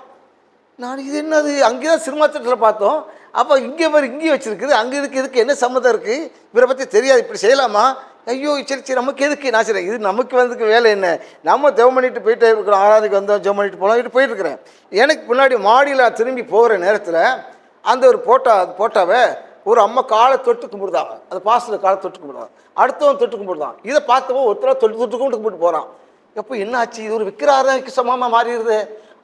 நான் இது என்னது, அங்கே தான் சினிமா தேட்டரில் பார்த்தோம், அப்போ இங்கே மாதிரி இங்கேயும் வச்சுருக்குது, அங்கே இதுக்கு என்ன சம்மந்தம் இருக்குது? இவரை பற்றி தெரியாது, இப்படி செய்யலாமா? ஐயோ சரி சரி நமக்கு எதுக்கு? நான் சரி இது நமக்கு வந்ததுக்கு வேலை என்ன? நம்ம ஜெபம் பண்ணிட்டு போயிட்டே இருக்கிறோம், ஆராதிக்கு வந்தோம், ஜெபம் பண்ணிட்டு போகலாம் போயிட்டுருக்கிறேன். எனக்கு முன்னாடி மாடியில் திரும்பி போகிற நேரத்தில் அந்த ஒரு போட்டாவை ஒரு அம்மா காலை தொட்டு கும்பிடுதாங்க. அந்த பாஸ்டர் காலை தொட்டு கும்பிடுவாங்க, அடுத்தவன் தொட்டு கும்பிடுதான். இதை பார்த்தவோ ஒருத்தர தொட்டு கும்பிட்டு போகிறான். எப்போ என்ன ஆச்சு? இது ஒரு விக்கிராராதனைக்கு சமமாக மாறிடுது.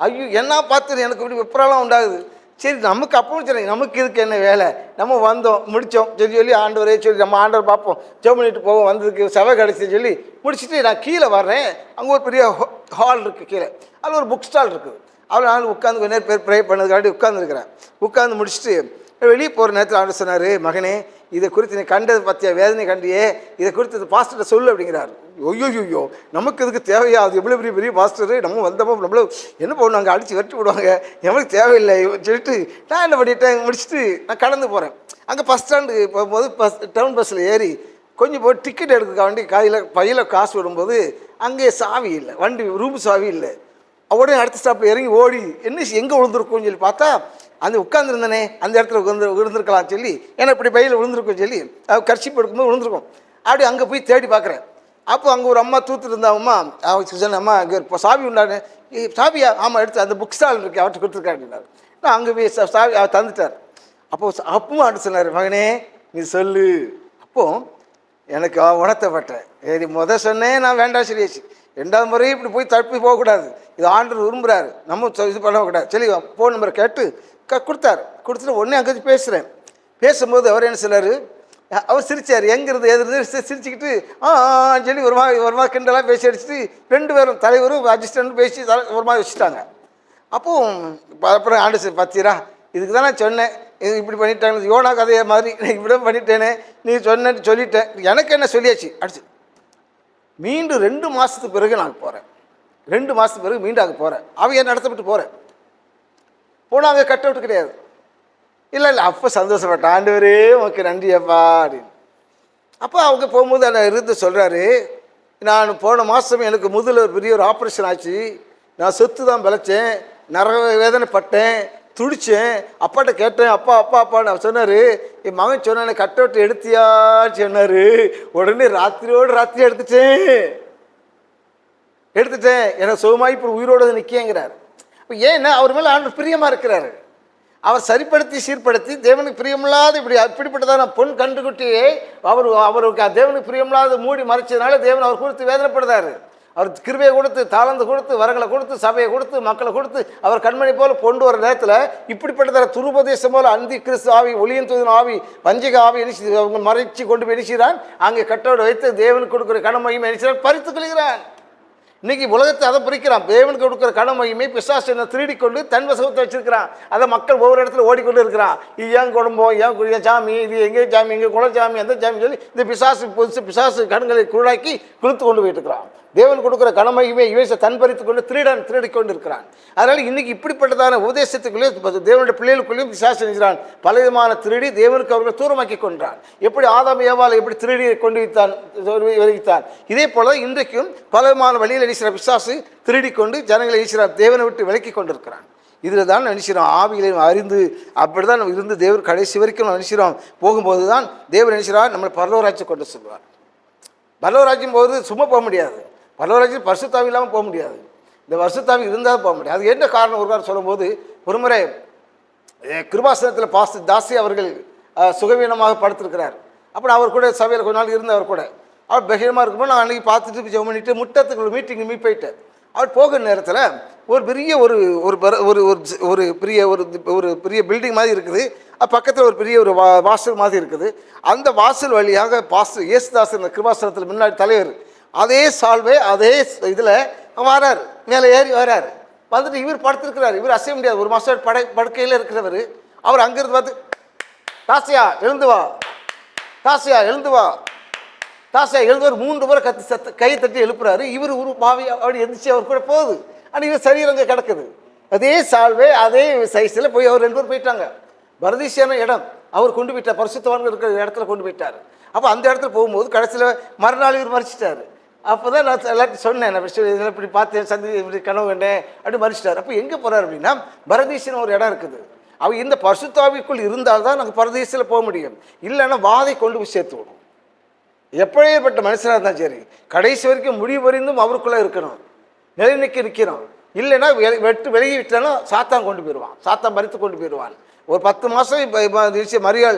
ஐயோ என்ன பார்த்து எனக்கு இப்படி விப்ராலாம் உண்டாகுது. சரி நமக்கு அப்பவும் சரி நமக்கு இதுக்கு என்ன வேலை? நம்ம வந்தோம் முடித்தோம் சொல்லி ஆண்டவரே சொல்லி நம்ம ஆண்டவர் பார்ப்போம், ஜெபம் பண்ணிட்டு போவோம், வந்ததுக்கு சபை கிடச்சி சொல்லி முடிச்சுட்டு நான் கீழே வர்றேன். அங்கே ஒரு பெரிய ஹால் இருக்குது, கீழே அதில் ஒரு புக் ஸ்டால் இருக்குது. அவ்வளோ நாள் உட்காந்து கொஞ்ச நேரம் பேர் ப்ரே பண்ணதுக்காண்டி உட்காந்துருக்கிறேன். உட்காந்து முடிச்சுட்டு வெளியே போகிற நேரத்தில் ஆண்டு சொன்னார், மகனே இதை குறித்து நீ கண்டது பற்றிய வேதனை கண்டியே, இதை குறித்து இது பாஸ்டர்கிட்ட சொல்லு அப்படிங்கிறாரு. ஐயோ நமக்கு இதுக்கு தேவையா? அது எவ்வளோ பெரிய பெரிய பாஸ்டரு, நம்ம வந்தப்போ நம்மள என்ன பண்ணணும், அங்கே அடித்து வெட்டி விடுவாங்க, எவ்வளோக்கு தேவையில்லை சொல்லிட்டு நான் என்ன பண்ணிட்டேன், முடிச்சுட்டு நான் கடந்து போகிறேன். அங்கே பஸ் ஸ்டாண்டு போகும்போது டவுன் பஸ்ஸில் ஏறி கொஞ்சம் போய் டிக்கெட் எடுக்க வேண்டி பையில் காசு விடும்போது அங்கே சாவி இல்லை, வண்டி ரூம் சாவி இல்லை. உடனே அடுத்த ஸ்டாப்பில் இறங்கி ஓடி என்ன எங்கே விழுந்துருக்கும்னு சொல்லி பார்த்தா அந்த உட்காந்துருந்தனே அந்த இடத்துல விழுந்திருக்கலாம் சொல்லி, ஏன்னா இப்படி பையில் விழுந்திருக்கும் சொல்லி கர்ச்சிப்பு எடுக்கும்போது விழுந்திருக்கும். அப்படி அங்கே போய் தேடி பார்க்குறேன். அப்போ அங்கே ஒரு அம்மா தூத்துட்டு இருந்தாம்மா, அவருக்கு சொன்ன அம்மா அங்கே இப்போ சாவி உண்டானு. சாவியா? ஆமாம் எடுத்து அந்த புக் ஸ்டால் இருக்கு அவர்கிட்ட கொடுத்துருக்காரு அப்படின்னாரு. நான் அங்கே போய் சாவி அவர் தந்துட்டார். அப்பவும் ஆண்டு சொன்னார், மகனே நீ சொல்லு. அப்போ எனக்கு உணர்த்தப்பட்டேன். முதல் சொன்னேன் நான் வேண்டாம் சொல்லியாச்சு, 2வது முறையும் இப்படி போய் தப்பி போகக்கூடாது, இது ஆண்டவர் விரும்புகிறாரு, நம்ம இது பண்ணக்கூடாது சொல்லி ஃபோன் நம்பரை கேட்டு கொடுத்தாரு. கொடுத்துட்டு உடனே அங்கே பேசுகிறேன். பேசும்போது அவர் என்ன சொன்னார், அவர் சிரிச்சார். எங்கிறது எதிர்த்து சிரிச்சுக்கிட்டு சொல்லி ஒரு மாதிரி கிண்டலாக பேசி அடிச்சுட்டு 2 பேரும் தலைவரும் அசிஸ்டன்ட் பேசி ஒரு மாதிரி வச்சுட்டாங்க. அப்போது அப்புறம் ஆண்டு சார் பார்த்தீரா, இதுக்கு தான் நான் சொன்னேன், இது இப்படி பண்ணிட்டாங்க, யோனா கதையை மாதிரி இப்படி பண்ணிட்டேனே, நீ சொன்னேன்னு சொல்லிட்டேன், எனக்கு என்ன சொல்லியாச்சு அடிச்சு. மீண்டும் 2 மாதத்துக்கு பிறகு நான் போகிறேன். 2 மாதத்துக்கு பிறகு மீண்டும் அங்கே போகிறேன். அவங்க நடத்தப்பட்டு போகிறேன். போனால் அங்கே கட் அவுட் கிடையாது. இல்லை அப்போ சந்தோஷப்பட்டேன், ஆண்டவரே உனக்கு நன்றி அப்பா அப்படின்னு. அப்போ அவங்க போகும்போது அந்த இருந்து சொல்கிறாரு, நான் போன மாதம் எனக்கு முதல்ல ஒரு பெரிய ஒரு ஆப்ரேஷன் ஆச்சு, நான் சொத்து தான் பிழைச்சேன், நிறைய வேதனைப்பட்டேன், துடித்தேன், அப்பாட்ட கேட்டேன், அப்பா அப்பா அப்பா நான் சொன்னார். என் மகன் சொன்ன கட் அவுட் எடுத்தியான்னு சொன்னார். உடனே ராத்திரியோடு ராத்திரி எடுத்துட்டேன் எனக்கு சுகமாகி இப்போ உயிரோடு நிற்கங்கிறார். இப்போ ஏன்னா அவர் மேலே ஆண்டவர் பிரியமாக இருக்கிறாரு. அவர் சரிப்படுத்தி சீர்படுத்தி தேவனுக்கு பிரியமில்லாத இப்படிப்பட்டதான பொன் கண்டுகுட்டியே அவருக்கு தேவனுக்கு பிரியமில்லாத மூடி மறைச்சதுனால தேவன் அவர் குறித்து வேதனைப்படுறாரு. அவர் கிருபையை கொடுத்து, தாளந்து கொடுத்து, வரங்களை கொடுத்து, சபையை கொடுத்து, மக்களை கொடுத்து அவர் கண்மணி போல் கொண்டு வர நேரத்தில் இப்படிப்பட்டதான துருபதேசம் போல் அந்தி கிறிஸ்து ஆவி, ஒளியின் தூதன் ஆவி, வஞ்சிக ஆவி அவங்க மறைச்சி கொண்டு போய் எரிச்கிறான். அங்கே கட்டோடு வைத்து தேவனுக்கு கொடுக்குற கனமையும் எரிச்சான், பறித்து கொள்கிறான். இன்னைக்கு உலகத்தை அதை பிரிக்கிறான். தேவனுக்கு கொடுக்குற கடமையுமே பிசாசு என்ன திருடி கொண்டு தன் வசத்தை வச்சிருக்கிறான். அதை மக்கள் ஒவ்வொரு இடத்துல ஓடிக்கொண்டு இருக்கிறான். இது ஏன் குடும்பம், ஏன் சாமி, இது எங்கே சாமி, எங்கே குலசாமி, எந்த சாமி சொல்லி இந்த பிசாசு கண்களை குழாக்கி குளித்து கொண்டு போயிட்டு இருக்கிறான். தேவன் கொடுக்குற கடமையுமே இவன் தன் பறித்து கொண்டு திருடி கொண்டு இருக்கிறான். அதனால் இன்னைக்கு இப்படிப்பட்டதான உபதேசத்துக்குள்ளே தேவனுடைய பிள்ளைகளுக்குள்ளேயும் பிசாசு நிற்கிறான். பலவிதமான திருடி தேவனுக்கு அவர்களை தூரமாக்கி கொண்டான். எப்படி ஆதாம் ஏவாள் எப்படி திருடி கொண்டு வைத்தான், இதே போல இன்றைக்கும் பலவிதமான வழியில் நினைக்கிற பிசாசு திருடி கொண்டு ஜனங்களை நினைக்கிறான், தேவனை விட்டு விலக்கி கொண்டிருக்கிறான். இதில் தான் நினைக்கிறோம் ஆவிகளையும் அறிந்து அப்படி தான் நம்ம இருந்து தேவர் கடைசி வரைக்கும் நம்ம நினைக்கிறோம். போகும்போது தான் தேவர் நினைக்கிறார் நம்மளை பரலோராஜ்யம் கொண்டு சொல்வார். பரலோராஜ்யம் போது சும்மா போக முடியாது. பரலோராஜ்யம் பரிசுத்தாவி இல்லாமல் போக முடியாது. இந்த பரிசுத்தாவி இருந்தால் போக முடியாது. அது என்ன காரணம் ஒரு காரணம் சொல்லும்போது, ஒரு முறை கிருபாசனத்தில் தாசி அவர்கள் சுகவீனமாக படுத்திருக்கிறார். அப்புறம் அவர் கூட சபையில் கொஞ்ச நாள் இருந்தவர் கூட அவர் பகிரமாக இருக்கும்போது நான் அன்றைக்கி பார்த்துட்டு ஜெபம் பண்ணிவிட்டு முட்டத்துக்கு மீட்டிங் போயிட்டேன். அவர் போகிற நேரத்தில் ஒரு பெரிய ஒரு பெரிய பில்டிங் மாதிரி இருக்குது. அது பக்கத்தில் ஒரு பெரிய ஒரு வாசல் மாதிரி இருக்குது. அந்த வாசல் வழியாக இயேசுதாஸ் இந்த கிருபாசனத்தில் முன்னாடி தலைவர் அதே சால்வே அதே இதில் வரார், மேலே ஏறி வரார். வந்துட்டு இவர் படுத்திருக்கிறார். இவர் அசைய முடியாது, ஒரு மாதம் படுக்கையில் இருக்கிறவர். அவர் அங்கிருந்து பார்த்து தாசியா எழுந்து வா, தாசியா எழுந்து வா, தாசியா எழுந்தவர் 3 முறை கை தட்டி எழுப்புறாரு. இவர் ஒரு பாவி அப்படி எழுந்துச்சு அவர் கூட போகுது. ஆனால் இவர் சரீரம் அங்கே கிடக்குது. அதே சால்வே அதே சைஸில் போய் அவர் 2 பேர் போயிட்டாங்க. பரதீசியான இடம் அவர் கொண்டு போயிட்டார், பரிசுத்தவான்கள் இருக்கிற இடத்துல கொண்டு போயிட்டார். அப்போ அந்த இடத்துல போகும்போது கடைசியில் மறுநாள் இவர் மறிச்சிட்டார். அப்போ தான் நான் எல்லாத்தையும் சொன்னேன், நான் இதில் இப்படி பார்த்தேன், இப்படி கனவு கண்டேன் அப்படி மறிச்சிட்டார். அப்போ எங்கே போகிறார் அப்படின்னா பரதீசின்னு ஒரு இடம் இருக்குது. அவர் இந்த பரிசுத்தாவிக்குள் இருந்தால்தான் நாங்கள் பரதீசில் போக முடியும். இல்லைன்னா வாதை கொண்டு போய் சேர்த்து விடும். எப்படிப்பட்ட மனுஷனாக இருந்தால் சரி, கடைசி வரைக்கும் முடிவு வரைந்தும் அவருக்குள்ளே இருக்கணும், நிலைநிற்க நிற்கிறோம். இல்லைன்னா விலகி விட்டானா சாத்தான் கொண்டு போயிடுவான், சாத்தான் மறித்து கொண்டு போயிடுவான். ஒரு 10 மாதம் மரியாள்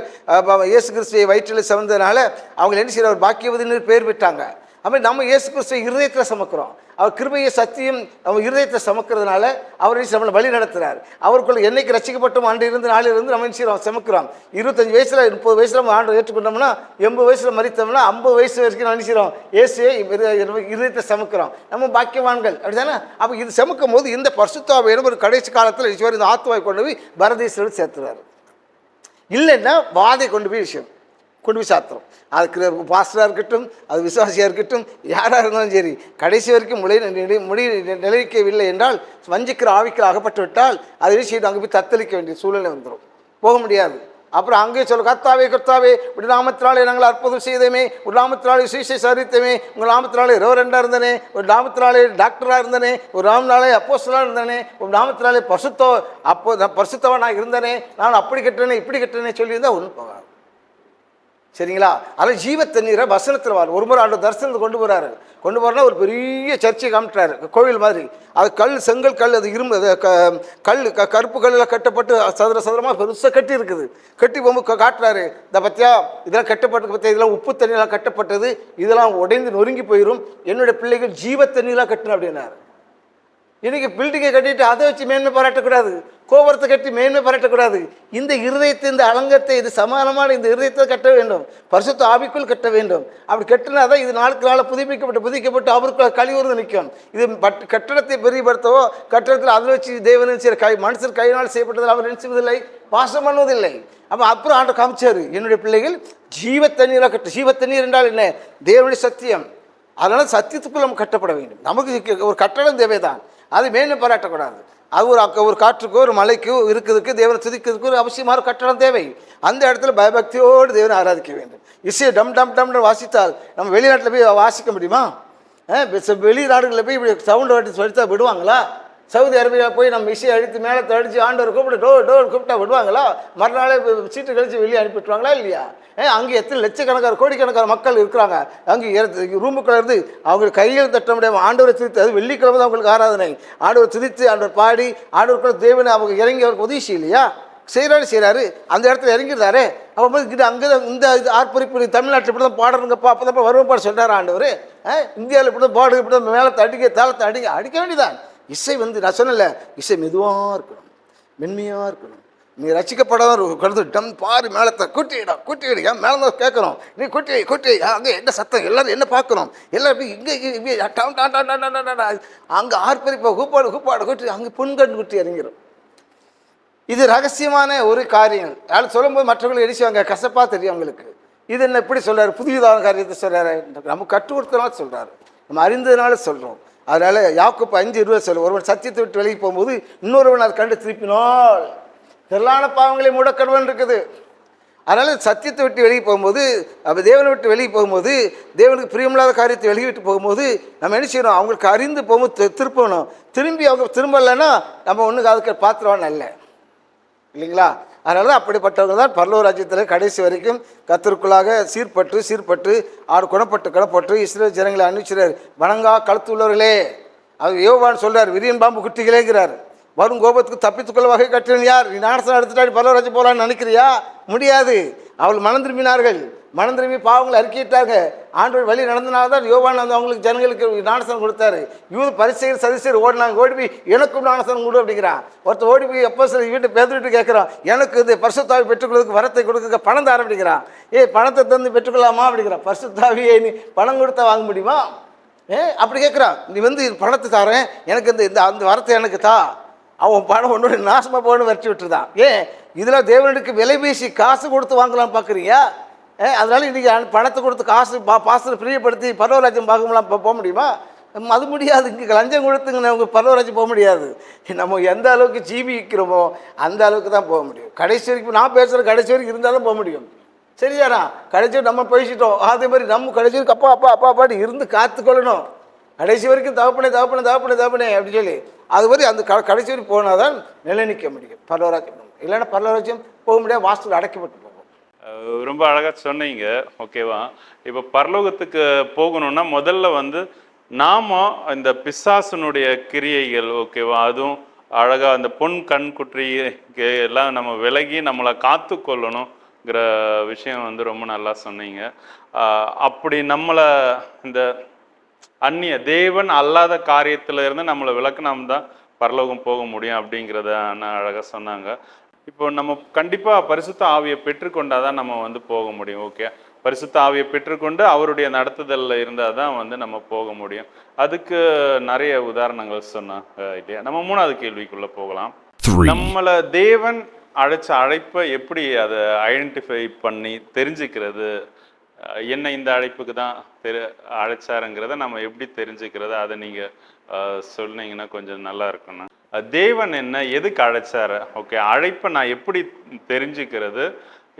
இயேசு கிறிஸ்துவை வயிற்றில் சுமந்ததுனால அவங்க என்ன செய்யற பாக்கியவதின்னு பேர் விட்டாங்க. அதுமாதிரி நம்ம இயேசு கிறிஸ்துவை இருதயத்தில் சுமக்கிறோம். அவர் கிருபையை சத்தியம் நம்ம இருதயத்தை சுமக்கிறதுனால அவர் நம்மளை வழி நடத்துகிறார். அவருக்குள்ள என்னைக்கு ரசிக்கப்பட்டோம் அன்றிலிருந்து நாளிலிருந்து நம்ம செய்கிறோம் சுமக்கிறோம். 25 வயசில் 30 வயசில் நம்ம ஆண்டு ஏற்றுக்கொண்டோம்னா 80 வயசில் மறித்தோம்னா 50 வயசு வரைக்கும் நம்ம நினைச்சிடும் இயேசுவை இருதயத்தை சுமக்கிறோம். நம்ம பாக்கியவான்கள் அப்படி தானே. அப்போ இது சுமக்கும் போது இந்த பரிசுத்தாவியான ஒரு கடைசி காலத்தில் இந்த ஆத்துவாய் கொண்டு போய் பரதீசரோடு சேர்த்துறாரு. இல்லைன்னா வாதை கொண்டு போய் சாத்துறோம். அதுக்கு பாஸ்டராக இருக்கட்டும், அது விசுவாசியாக இருக்கட்டும், யாராக இருந்தாலும் சரி, கடைசி வரைக்கும் நிலைக்கவில்லை என்றால் வஞ்சிக்கிற ஆவிக்கில் அகப்பட்டு விட்டால் அதை செய்து அங்கே போய் தத்தளிக்க வேண்டிய சூழ்நிலை வந்துடும், போக முடியாது. அப்புறம் அங்கே சொல்ல கர்த்தாவே ஒரு நாமத்தினாலே நாங்கள் அற்புதம் செய்தோமே, ஒரு நாமத்தினாலே சுவிசேஷ அறிவித்தோமே, உங்கள் நாமத்தினாலே ரெவரெண்டாக இருந்தனே, ஒரு நாமத்தினாலே டாக்டராக இருந்தனே, ஒரு நாமத்தினாலே அப்போஸ்தலனாக இருந்தனே, ஒரு நாமத்தினாலே பரிசுத்தவனாக இருந்தனே, நான் அப்படி கட்டுறேனே இப்படி கட்டுறேனே சொல்லியிருந்தால் ஒன்றும் போகாது. சரிங்களா? அதில் ஜீவ தண்ணீரை வசனத்தில் வார். ஒரு முறை ஆண்டு தரிசனத்தை கொண்டு போகிறனா ஒரு பெரிய சர்ச்சை காமிட்டாரு, கோவில் மாதிரி. அது செங்கல் கல், அது இரும்பு கருப்பு கல்லில் கட்டப்பட்டு சதுரமாக பெருசாக கட்டி இருக்குது. கட்டி போகும்போது காட்டுறாரு, இந்த பத்தியா இதெல்லாம் கட்டப்பட்டு பற்றியா, இதெல்லாம் உப்பு தண்ணியெலாம் கட்டப்பட்டது, இதெல்லாம் உடைந்து நொறுங்கி போயிடும், என்னுடைய பிள்ளைகள் ஜீவ தண்ணியெலாம் கட்டணும் அப்படின்னாரு. இன்றைக்கி பில்டிங்கை கட்டிட்டு அதை வச்சு மேன்மை பாராட்டக்கூடாது, கோபுரத்தை கட்டி மேன்மை பாராட்டக்கூடாது. இந்த இருதயத்தை, இந்த அலங்கத்தை, இது சமானமான இந்த இருதயத்தை கட்ட வேண்டும், பரிசுத்த ஆவிக்குள் கட்ட வேண்டும். அப்படி கட்டினா தான் இது நாளுக்கு நாள் புதுப்பிக்கப்பட்டு அவருக்குள்ள கழிவுறது நிற்கும். இது கட்டடத்தை பெரியப்படுத்தவோ கட்டடத்தில் அதில் வச்சு தேவன் மனுஷர் கையினால் செய்யப்பட்டதில் அவர் நினைச்சுவதில்லை, வாசம் பண்ணுவதில்லை. அப்புறம் ஆண்டு காமிச்சாரு, என்னுடைய பிள்ளைகள் ஜீவ தண்ணீராக கட்டு. ஜீவ தண்ணீர் என்றால் என்ன? தேவனுடைய சத்தியம். அதனால் சத்தியத்துக்குள் நம்ம கட்டப்பட வேண்டும். நமக்கு ஒரு கட்டடம் தேவைதான், அது மேன்மை பாராட்டக்கூடாது. அது ஒரு காற்றுக்கோ ஒரு மலைக்கோ இருக்கிறதுக்கு, தேவனை துதிக்கிறதுக்கு ஒரு அவசியமான கட்டடம் தேவை. அந்த இடத்துல பயபக்தியோடு தேவனை ஆராதிக்க வேண்டும். இசையை டம் டம் டம்னு வாசித்தால் நம்ம வெளிநாட்டில் போய் வாசிக்க முடியுமா? வெளிநாடுகளில் போய் இப்படி சவுண்டு வடித்தா விடுவாங்களா? சவுதி அரேபியா போய் நம்ம இசையை அடித்து மேலத்தை அடித்து ஆண்டவர் டோர் கூப்பிட்டா விடுவாங்களா? மறுநாளே சீட்டு கழித்து வெளியே அனுப்பிட்டுருவாங்களா இல்லையா? அங்கே எத்தனை லட்சக்கணக்கான கோடிக்கணக்கான மக்கள் இருக்கிறாங்க. அங்கே ரூமுக்குள்ள இருந்து அவங்க கையில் தட்ட முடியாமல் ஆண்டவரை துதித்து, அது வெள்ளிக்கிழமை தான் அவங்களுக்கு ஆராதனை, ஆண்டவர் துதித்து ஆண்டவர் பாடி ஆண்டவருக்குள்ள தேவனை அவங்க இறங்கி அவருக்கு உதவி செய்யலையா? செய்கிறாரு, அந்த இடத்துல இறங்கிடுறாரு. அப்போ அங்கே தான் இந்த இது ஆர்ப்பரிப்பு தமிழ்நாட்டில் இப்படி தான் பாடுறங்கப்பா, அப்போ தான் வருவ பாடு சொல்கிறார் ஆண்டவர். இந்தியாவில் இப்படி தான் பாடு, இப்படி தான் மேலத்தை தாளத்தை அடிக்க வேண்டியதான். இசை நான் சொன்னல, இசை மெதுவாக இருக்கணும், மென்மையாக இருக்கணும். நீ ரசிக்கப்படாத கருது டம் பாரு மேலத்தை கூட்டிவிடும் கூட்டிவிடு மேலே தான் கேட்குறோம், நீ கூட்டி அங்கே என்ன சத்தம், எல்லோரும் என்ன பார்க்கணும், எல்லாரும் இங்கே அங்கே ஆர்ப்பரிப்பா கூப்பாடு கூட்டி அங்கே புண்கண் குட்டி இறங்கிடும். இது ரகசியமான ஒரு காரியங்கள். யாரும் சொல்லும்போது மற்றவர்கள் எரிச்சுவாங்க, கசப்பாக தெரியும் அவங்களுக்கு. இது என்ன எப்படி சொல்கிறார், புதியதான காரியத்தை சொல்கிறாரு, நம்ம கற்றுக் கொடுத்தனால சொல்கிறாரு, நம்ம அறிந்ததுனால சொல்கிறோம். அதனால் யாக்கோப்பு 5:20 சொல்லும், ஒருவன் சத்தியத்தை விட்டு வெளியே போகும்போது இன்னொருவன் அதை கண்டு திருப்பினால் திரளான பாவங்களை முடக்கடுவன் இருக்குது. அதனால் சத்தியத்தை விட்டு வெளியே போகும்போது, அப்போ தேவனை விட்டு வெளியே போகும்போது, தேவனுக்கு பிரியமில்லாத காரியத்தை வெளியிட்டு போகும்போது நம்ம என்ன செய்யணும், அவங்களுக்கு அறிந்து போகும்போது திருப்பணும். திரும்பி அவங்க திரும்பலைன்னா நம்ம ஒன்றுக்கு அதுக்கு பாத்திரவான் அல்ல, இல்லைங்களா? அதனால தான் அப்படிப்பட்டவங்க தான் பரலோக ராஜ்யத்தில் கடைசி வரைக்கும் கர்த்தருக்குள்ளாக சீர்பட்டு ஆறு குணப்பட்டு இஸ்ரவேல் ஜனங்களை அனுப்பிச்சிறார். வணங்கா கழுத்து உள்ளவர்களே, அது யோவான் சொல்கிறார், விரியன் பாம்பு குட்டிகளேங்கிறார். வரும் கோபத்துக்கு தப்பித்துக்கொள்ள வகை கட்டினன் யார்? நீ ஞானஸ்நானம் எடுத்துட்டாடி பரலோக ராஜ்யம் போகலான்னு நினைக்கிறியா? முடியாது. அவள் மனம் திரும்பினார்கள், மனம் திரும்பி பாவங்களை அறிக்கையிட்டாங்க. ஆண்டவர் வழி நடந்தனால்தான் யோவான் வந்து அவங்களுக்கு ஜனங்களுக்கு ஞானஸ்நானம் கொடுத்தாரு. யூத பரிசேயர் சதுசேயர் ஓடினாங்க, ஓடி போய் எனக்கும் ஞானஸ்நானம் கொடு அப்படிங்கிறான். ஒருத்தர் ஓடி போய் எப்போ சில வீட்டை பேந்துட்டு கேட்குறான், எனக்கு இந்த பரிசுத்தாவி பெற்றுக்கொள்வதற்கு வரத்தை கொடுக்க பணம் தர அப்படிங்கிறான். பணத்தை தந்து பெற்றுக்கொள்ளாமா அப்படிங்கிறான். பரிசுத்தாவியை நீ பணம் கொடுத்தா வாங்க முடியுமா? அப்படி கேட்குறான். நீ வந்து பணத்தை தரேன், எனக்கு இந்த அந்த வரத்தை எனக்கு தா. அவன் பணம் ஒன்னோட நாசமாக போகணும்னு வரைச்சி விட்டுருதான். இதில் தேவனுக்கு விலை பேசி காசு கொடுத்து வாங்கலாம்னு பார்க்குறீங்க. அதனால இன்றைக்கி பணத்தை கொடுத்து காசு பாசத்தை பிரியப்படுத்தி பரவராஜ்யம் பார்க்கலாம் போக முடியுமா? அது முடியாது. இங்கே லஞ்சம் கொடுத்துங்க உங்கள் பரவராஜ்யம் போக முடியாது. நம்ம எந்த அளவுக்கு ஜீவிக்கிறோமோ அந்த அளவுக்கு தான் போக முடியும். கடைசி வரைக்கும் நான் பேசுகிற கடைசி வரைக்கும் இருந்தாலும் போக முடியும். சரிதானா? கடைசி நம்ம பேசிட்டோம், அதே மாதிரி நம்ம கடைசி வரைக்கும் அப்பா இருந்து காத்துக்கொள்ளணும். கடைசி வரைக்கும் தகப்பனே அப்படின்னு சொல்லி அது மாதிரி அந்த கடைசி வரைக்கும் போனால் தான் நிலைநிற்க முடியும் பரலோராஜ்யம். இல்லைன்னா பரலோராஜ்யம் போக முடியாது, வாசல் அடைக்கப்பட்டு போகும். ரொம்ப அழகாக சொன்னீங்க. ஓகேவா? இப்போ பரலோகத்துக்கு போகணும்னா முதல்ல வந்து நாம இந்த பிசாசனுடைய கிரியைகள், ஓகேவா, அதுவும் அழகாக அந்த பொன் கண் குற்றி எல்லாம் நம்ம விலகி நம்மளை காத்து கொள்ளணுங்கிற விஷயம் வந்து ரொம்ப நல்லா சொன்னீங்க. அப்படி நம்மளை இந்த அந்நிய தேவன் அல்லாத காரியத்துல இருந்து நம்மளை விளக்குனோம் தான் பரலோகம் போக முடியும் அப்படிங்கிறத அழகாக சொன்னாங்க. இப்போ நம்ம கண்டிப்பா பரிசுத்த ஆவியை பெற்றுக்கொண்டாதான் நம்ம வந்து போக முடியும். ஓகே, பரிசுத்த ஆவியை பெற்றுக்கொண்டு அவருடைய நடத்துதல்ல இருந்தால் தான் வந்து நம்ம போக முடியும். அதுக்கு நிறைய உதாரணங்கள் சொன்னாங்க இல்லையா? நம்ம 3வது கேள்விக்குள்ள போகலாம். நம்மளை தேவன் அழைச்ச அழைப்பை எப்படி அதை ஐடென்டிஃபை பண்ணி தெரிஞ்சுக்கிறது, என்ன இந்த அழைப்புக்கு தான் அழைச்சாருங்கிறத நம்ம எப்படி தெரிஞ்சுக்கிறது, அதை நீங்க சொன்னீங்கன்னா கொஞ்சம் நல்லா இருக்குண்ணா. தேவன் என்ன எதுக்கு அழைச்சாரு, ஓகே, அழைப்பை நான் எப்படி தெரிஞ்சுக்கிறது,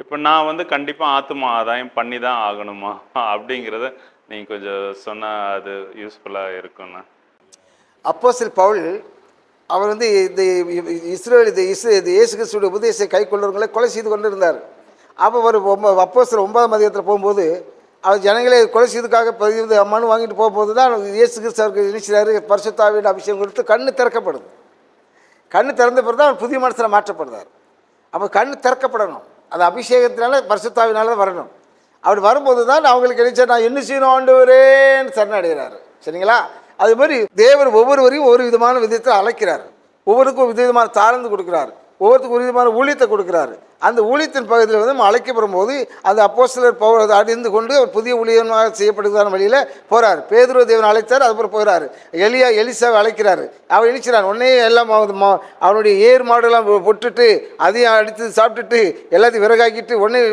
இப்போ நான் வந்து கண்டிப்பாக ஆத்மா ஆதாயம் பண்ணி தான் ஆகணுமா அப்படிங்கிறத நீங்கள் கொஞ்சம் சொன்னால் அது யூஸ்ஃபுல்லாக இருக்குண்ணா. அப்போஸ்தலன் பவுல் அவர் வந்து இந்த இஸ்ரவேல் இயேசு கிறிஸ்துவின் உபதேசத்தை கை கொள்ளுறவங்களை கொலை செய்து கொண்டு இருந்தார். அப்போ ஒரு அப்போஸ்தலர் 9ஆம் அதிகாரத்தில் போகும்போது அவர் ஜனங்களை கொலை செய்வதற்காக மனு வாங்கிட்டு போகும்போது தான் இயேசு கிறிஸ்து அவருக்கு நினைச்சாரு பரிசுத்த ஆவியின் அபிஷேகம் கொடுத்து கண்ணு திறக்கப்படுது. கண்ணு திறந்த பிறகு தான் அவர் புதிய மனசில் மாற்றப்படுறார். அப்போ கண்ணு திறக்கப்படணும், அது அபிஷேகத்தினால பரிசுத்த ஆவியினால வரணும். அப்படி வரும்போது தான் அவங்களுக்கு நினைச்சா நான் என்ன செய்யணும் ஆண்டவரேன்னு சரணடைகிறாரு. சரிங்களா? அது மாதிரி தேவர் ஒவ்வொருவரையும் ஒவ்வொரு விதமான விதத்தில் அழைக்கிறார். ஒவ்வொருக்கும் ஒரு விதமான தாழ்ந்து கொடுக்குறாரு, ஒவ்வொருத்துக்கும் ஒரு விதமான ஊழியத்தை கொடுக்குறாரு. அந்த ஊழியத்தின் பகுதியில் வந்து நம்ம அழைக்கப்படும் போது அந்த அப்போஸ்தலர் பவுல் அறிந்து கொண்டு அவர் புதிய ஊழியமாக செய்யப்படுகிறதான வழியில் போகிறார். பேதுரு தேவன் அழைத்தார், அதுபோல் போகிறார். எலிசாவை அழைக்கிறாரு. அவர் இணைக்கிறான். உடனே எல்லாம் அவனுடைய ஏர் மாடெல்லாம் பொட்டுட்டு அதையும் அடித்து சாப்பிட்டுட்டு எல்லாத்தையும் விறகாக்கிட்டு உடனே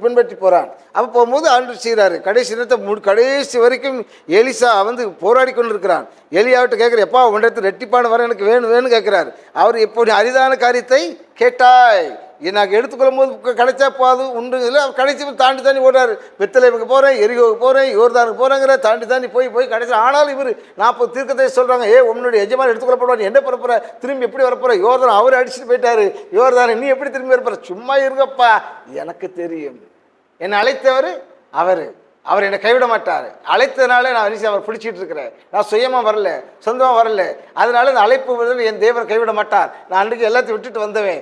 பின்பற்றி போகிறான். அப்போ போகும்போது ஆண்டு செய்கிறாரு. கடைசி வரைக்கும் எலிசா வந்து போராடி கொண்டு இருக்கிறான். எலியாவிட்டு கேட்குற எப்பா உன்னிடத்து ரெட்டிப்பான வர எனக்கு வேணும்னு கேட்குறாரு. அவர் எப்போ அரிதான காரியத்தை கேட்டாய், எனக்கு எடுத்துக்கொள்ளும் போது கிடைச்சா போது உண்டு இல்லை. அவர் கடைசி தாண்டி ஓடுறாரு. பெத்லகேமுக்கு போகிறேன், எரிகோவுக்கு போகிறேன், யோர்தானுக்கு போகிறேங்கிற தாண்டி போய் கடைசி. ஆனாலும் இவர் 40 தீர்க்கத்தை சொல்கிறாங்க, உன்னுடைய எஜமான் எடுத்துக்கொள்ளப்படுவார், என்ன பண்ண திரும்பி எப்படி வரப்போகிற, யோர்தான் அவர் அடிச்சுட்டு போயிட்டாரு, யோர்தானை நீ எப்படி திரும்பி வரப்போற, சும்மா இருங்கப்பா, எனக்கு தெரியும் என்னை அழைத்தவர் அவர் என்னை கைவிட மாட்டார். அழைத்ததுனால நான் அவர் பிடிச்சிட்டு இருக்கிறேன். நான் சுயமாக வரல, சொந்தமாக வரல. அதனால இந்த அழைப்பு என் தேவர் கைவிட மாட்டார். நான் அன்றைக்கு எல்லாத்தையும் விட்டுட்டு வந்தவேன்.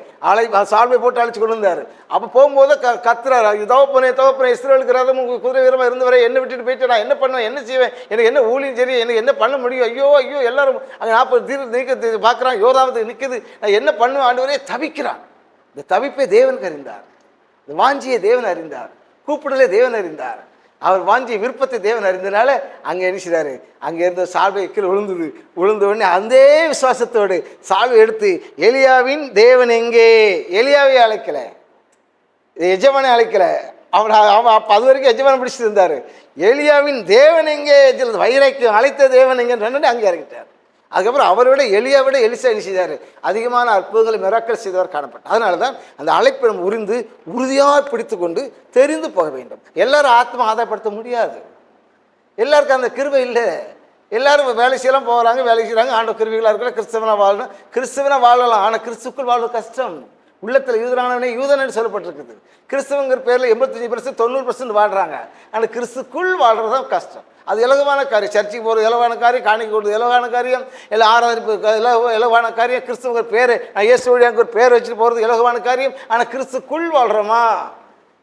சால்வை போட்டு அழைச்சி கொண்டு வந்தார். அப்போ போகும்போது கத்துறாரு, தவப்பனே இஸ்ரவேலுக்கு ரதம் குதிரை வீரமாக இருந்தவரை என்னை விட்டுட்டு போயிட்டு நான் என்ன பண்ணுவேன், என்ன செய்வேன், எனக்கு என்ன ஊழியம் சரி, எனக்கு என்ன பண்ண முடியும், ஐயோ எல்லாரும் அங்கே 40 தீர்க்க பார்க்குறான், யோதாவது நிற்குது, நான் என்ன பண்ணுவேன் ஆண்டவரே தவிக்கிறான். இந்த தவிப்பை தேவன் அறிந்தார், இந்த வாஞ்சியை தேவன் அறிந்தார், கூப்பிடலே தேவன் அறிந்தார். அவர் வாஞ்சி விருப்பத்தை தேவன் அறிந்தனால அங்கே என்ன செய்றாரு, அங்கே இருந்த சால்வை கீழே விழுந்த உடனே அந்த விசுவாசத்தோடு சால்வை எடுத்து எலியாவின் தேவன் எங்கே, எலியாவை அழைக்கல, எஜமானை அழைக்கல, அவன் அப்போ அது வரைக்கும் எஜமானை பிடிச்சிட்டு இருந்தார். எலியாவின் தேவன் எங்கே, வைராக்கியம் அழைத்த தேவன் எங்கன்னு அங்கே இறங்கிட்டார். அதுக்கப்புறம் அவரை விட எலியாவிட எலிசா என்ன செய்தார், அதிகமான அற்புதங்களை மிராக்கள் செய்தவர் காணப்பட்டார். அதனால தான் அந்த அழைப்பை நம்ம உறுதியாக பிடித்து கொண்டு தெரிந்து போக வேண்டும். எல்லாரும் ஆத்மா ஆதாயப்படுத்த முடியாது, எல்லாருக்கும் அந்த கிருபை இல்லை. எல்லாரும் வேலை செய்யலாம் போகிறாங்க, வேலை செய்கிறாங்க, ஆண்ட கிருவிகளாக இருக்கிற கிறிஸ்தவனாக வாழணும், கிறிஸ்தவனாக வாழலாம். ஆனால் கிறிஸ்துக்குள் வாழ்வது கஷ்டம். உள்ளத்தில் யூதனானவனே யூதனு சொல்லப்பட்டிருக்குது. கிறிஸ்தவங்கிற பேரில் 85% 90% வாழ்கிறாங்க. ஆனால் கிறிஸ்துக்குள் வாழ்கிறது தான் கஷ்டம். அது இலகுவான காரியம், சர்ச்சைக்கு போகிறது இலவான காரியம், காணிக்கை கொடுத்து இலவான காரியம், எல்லாம் ஆராதனை இலவான காரியம். கிறிஸ்துவங்கிற பேர், நான் இயேசு வழியாக ஒரு பேர் வச்சுட்டு போகிறது இலகுவான காரியம். ஆனால் கிறிஸ்துக்குள் வாழ்கிறோமா,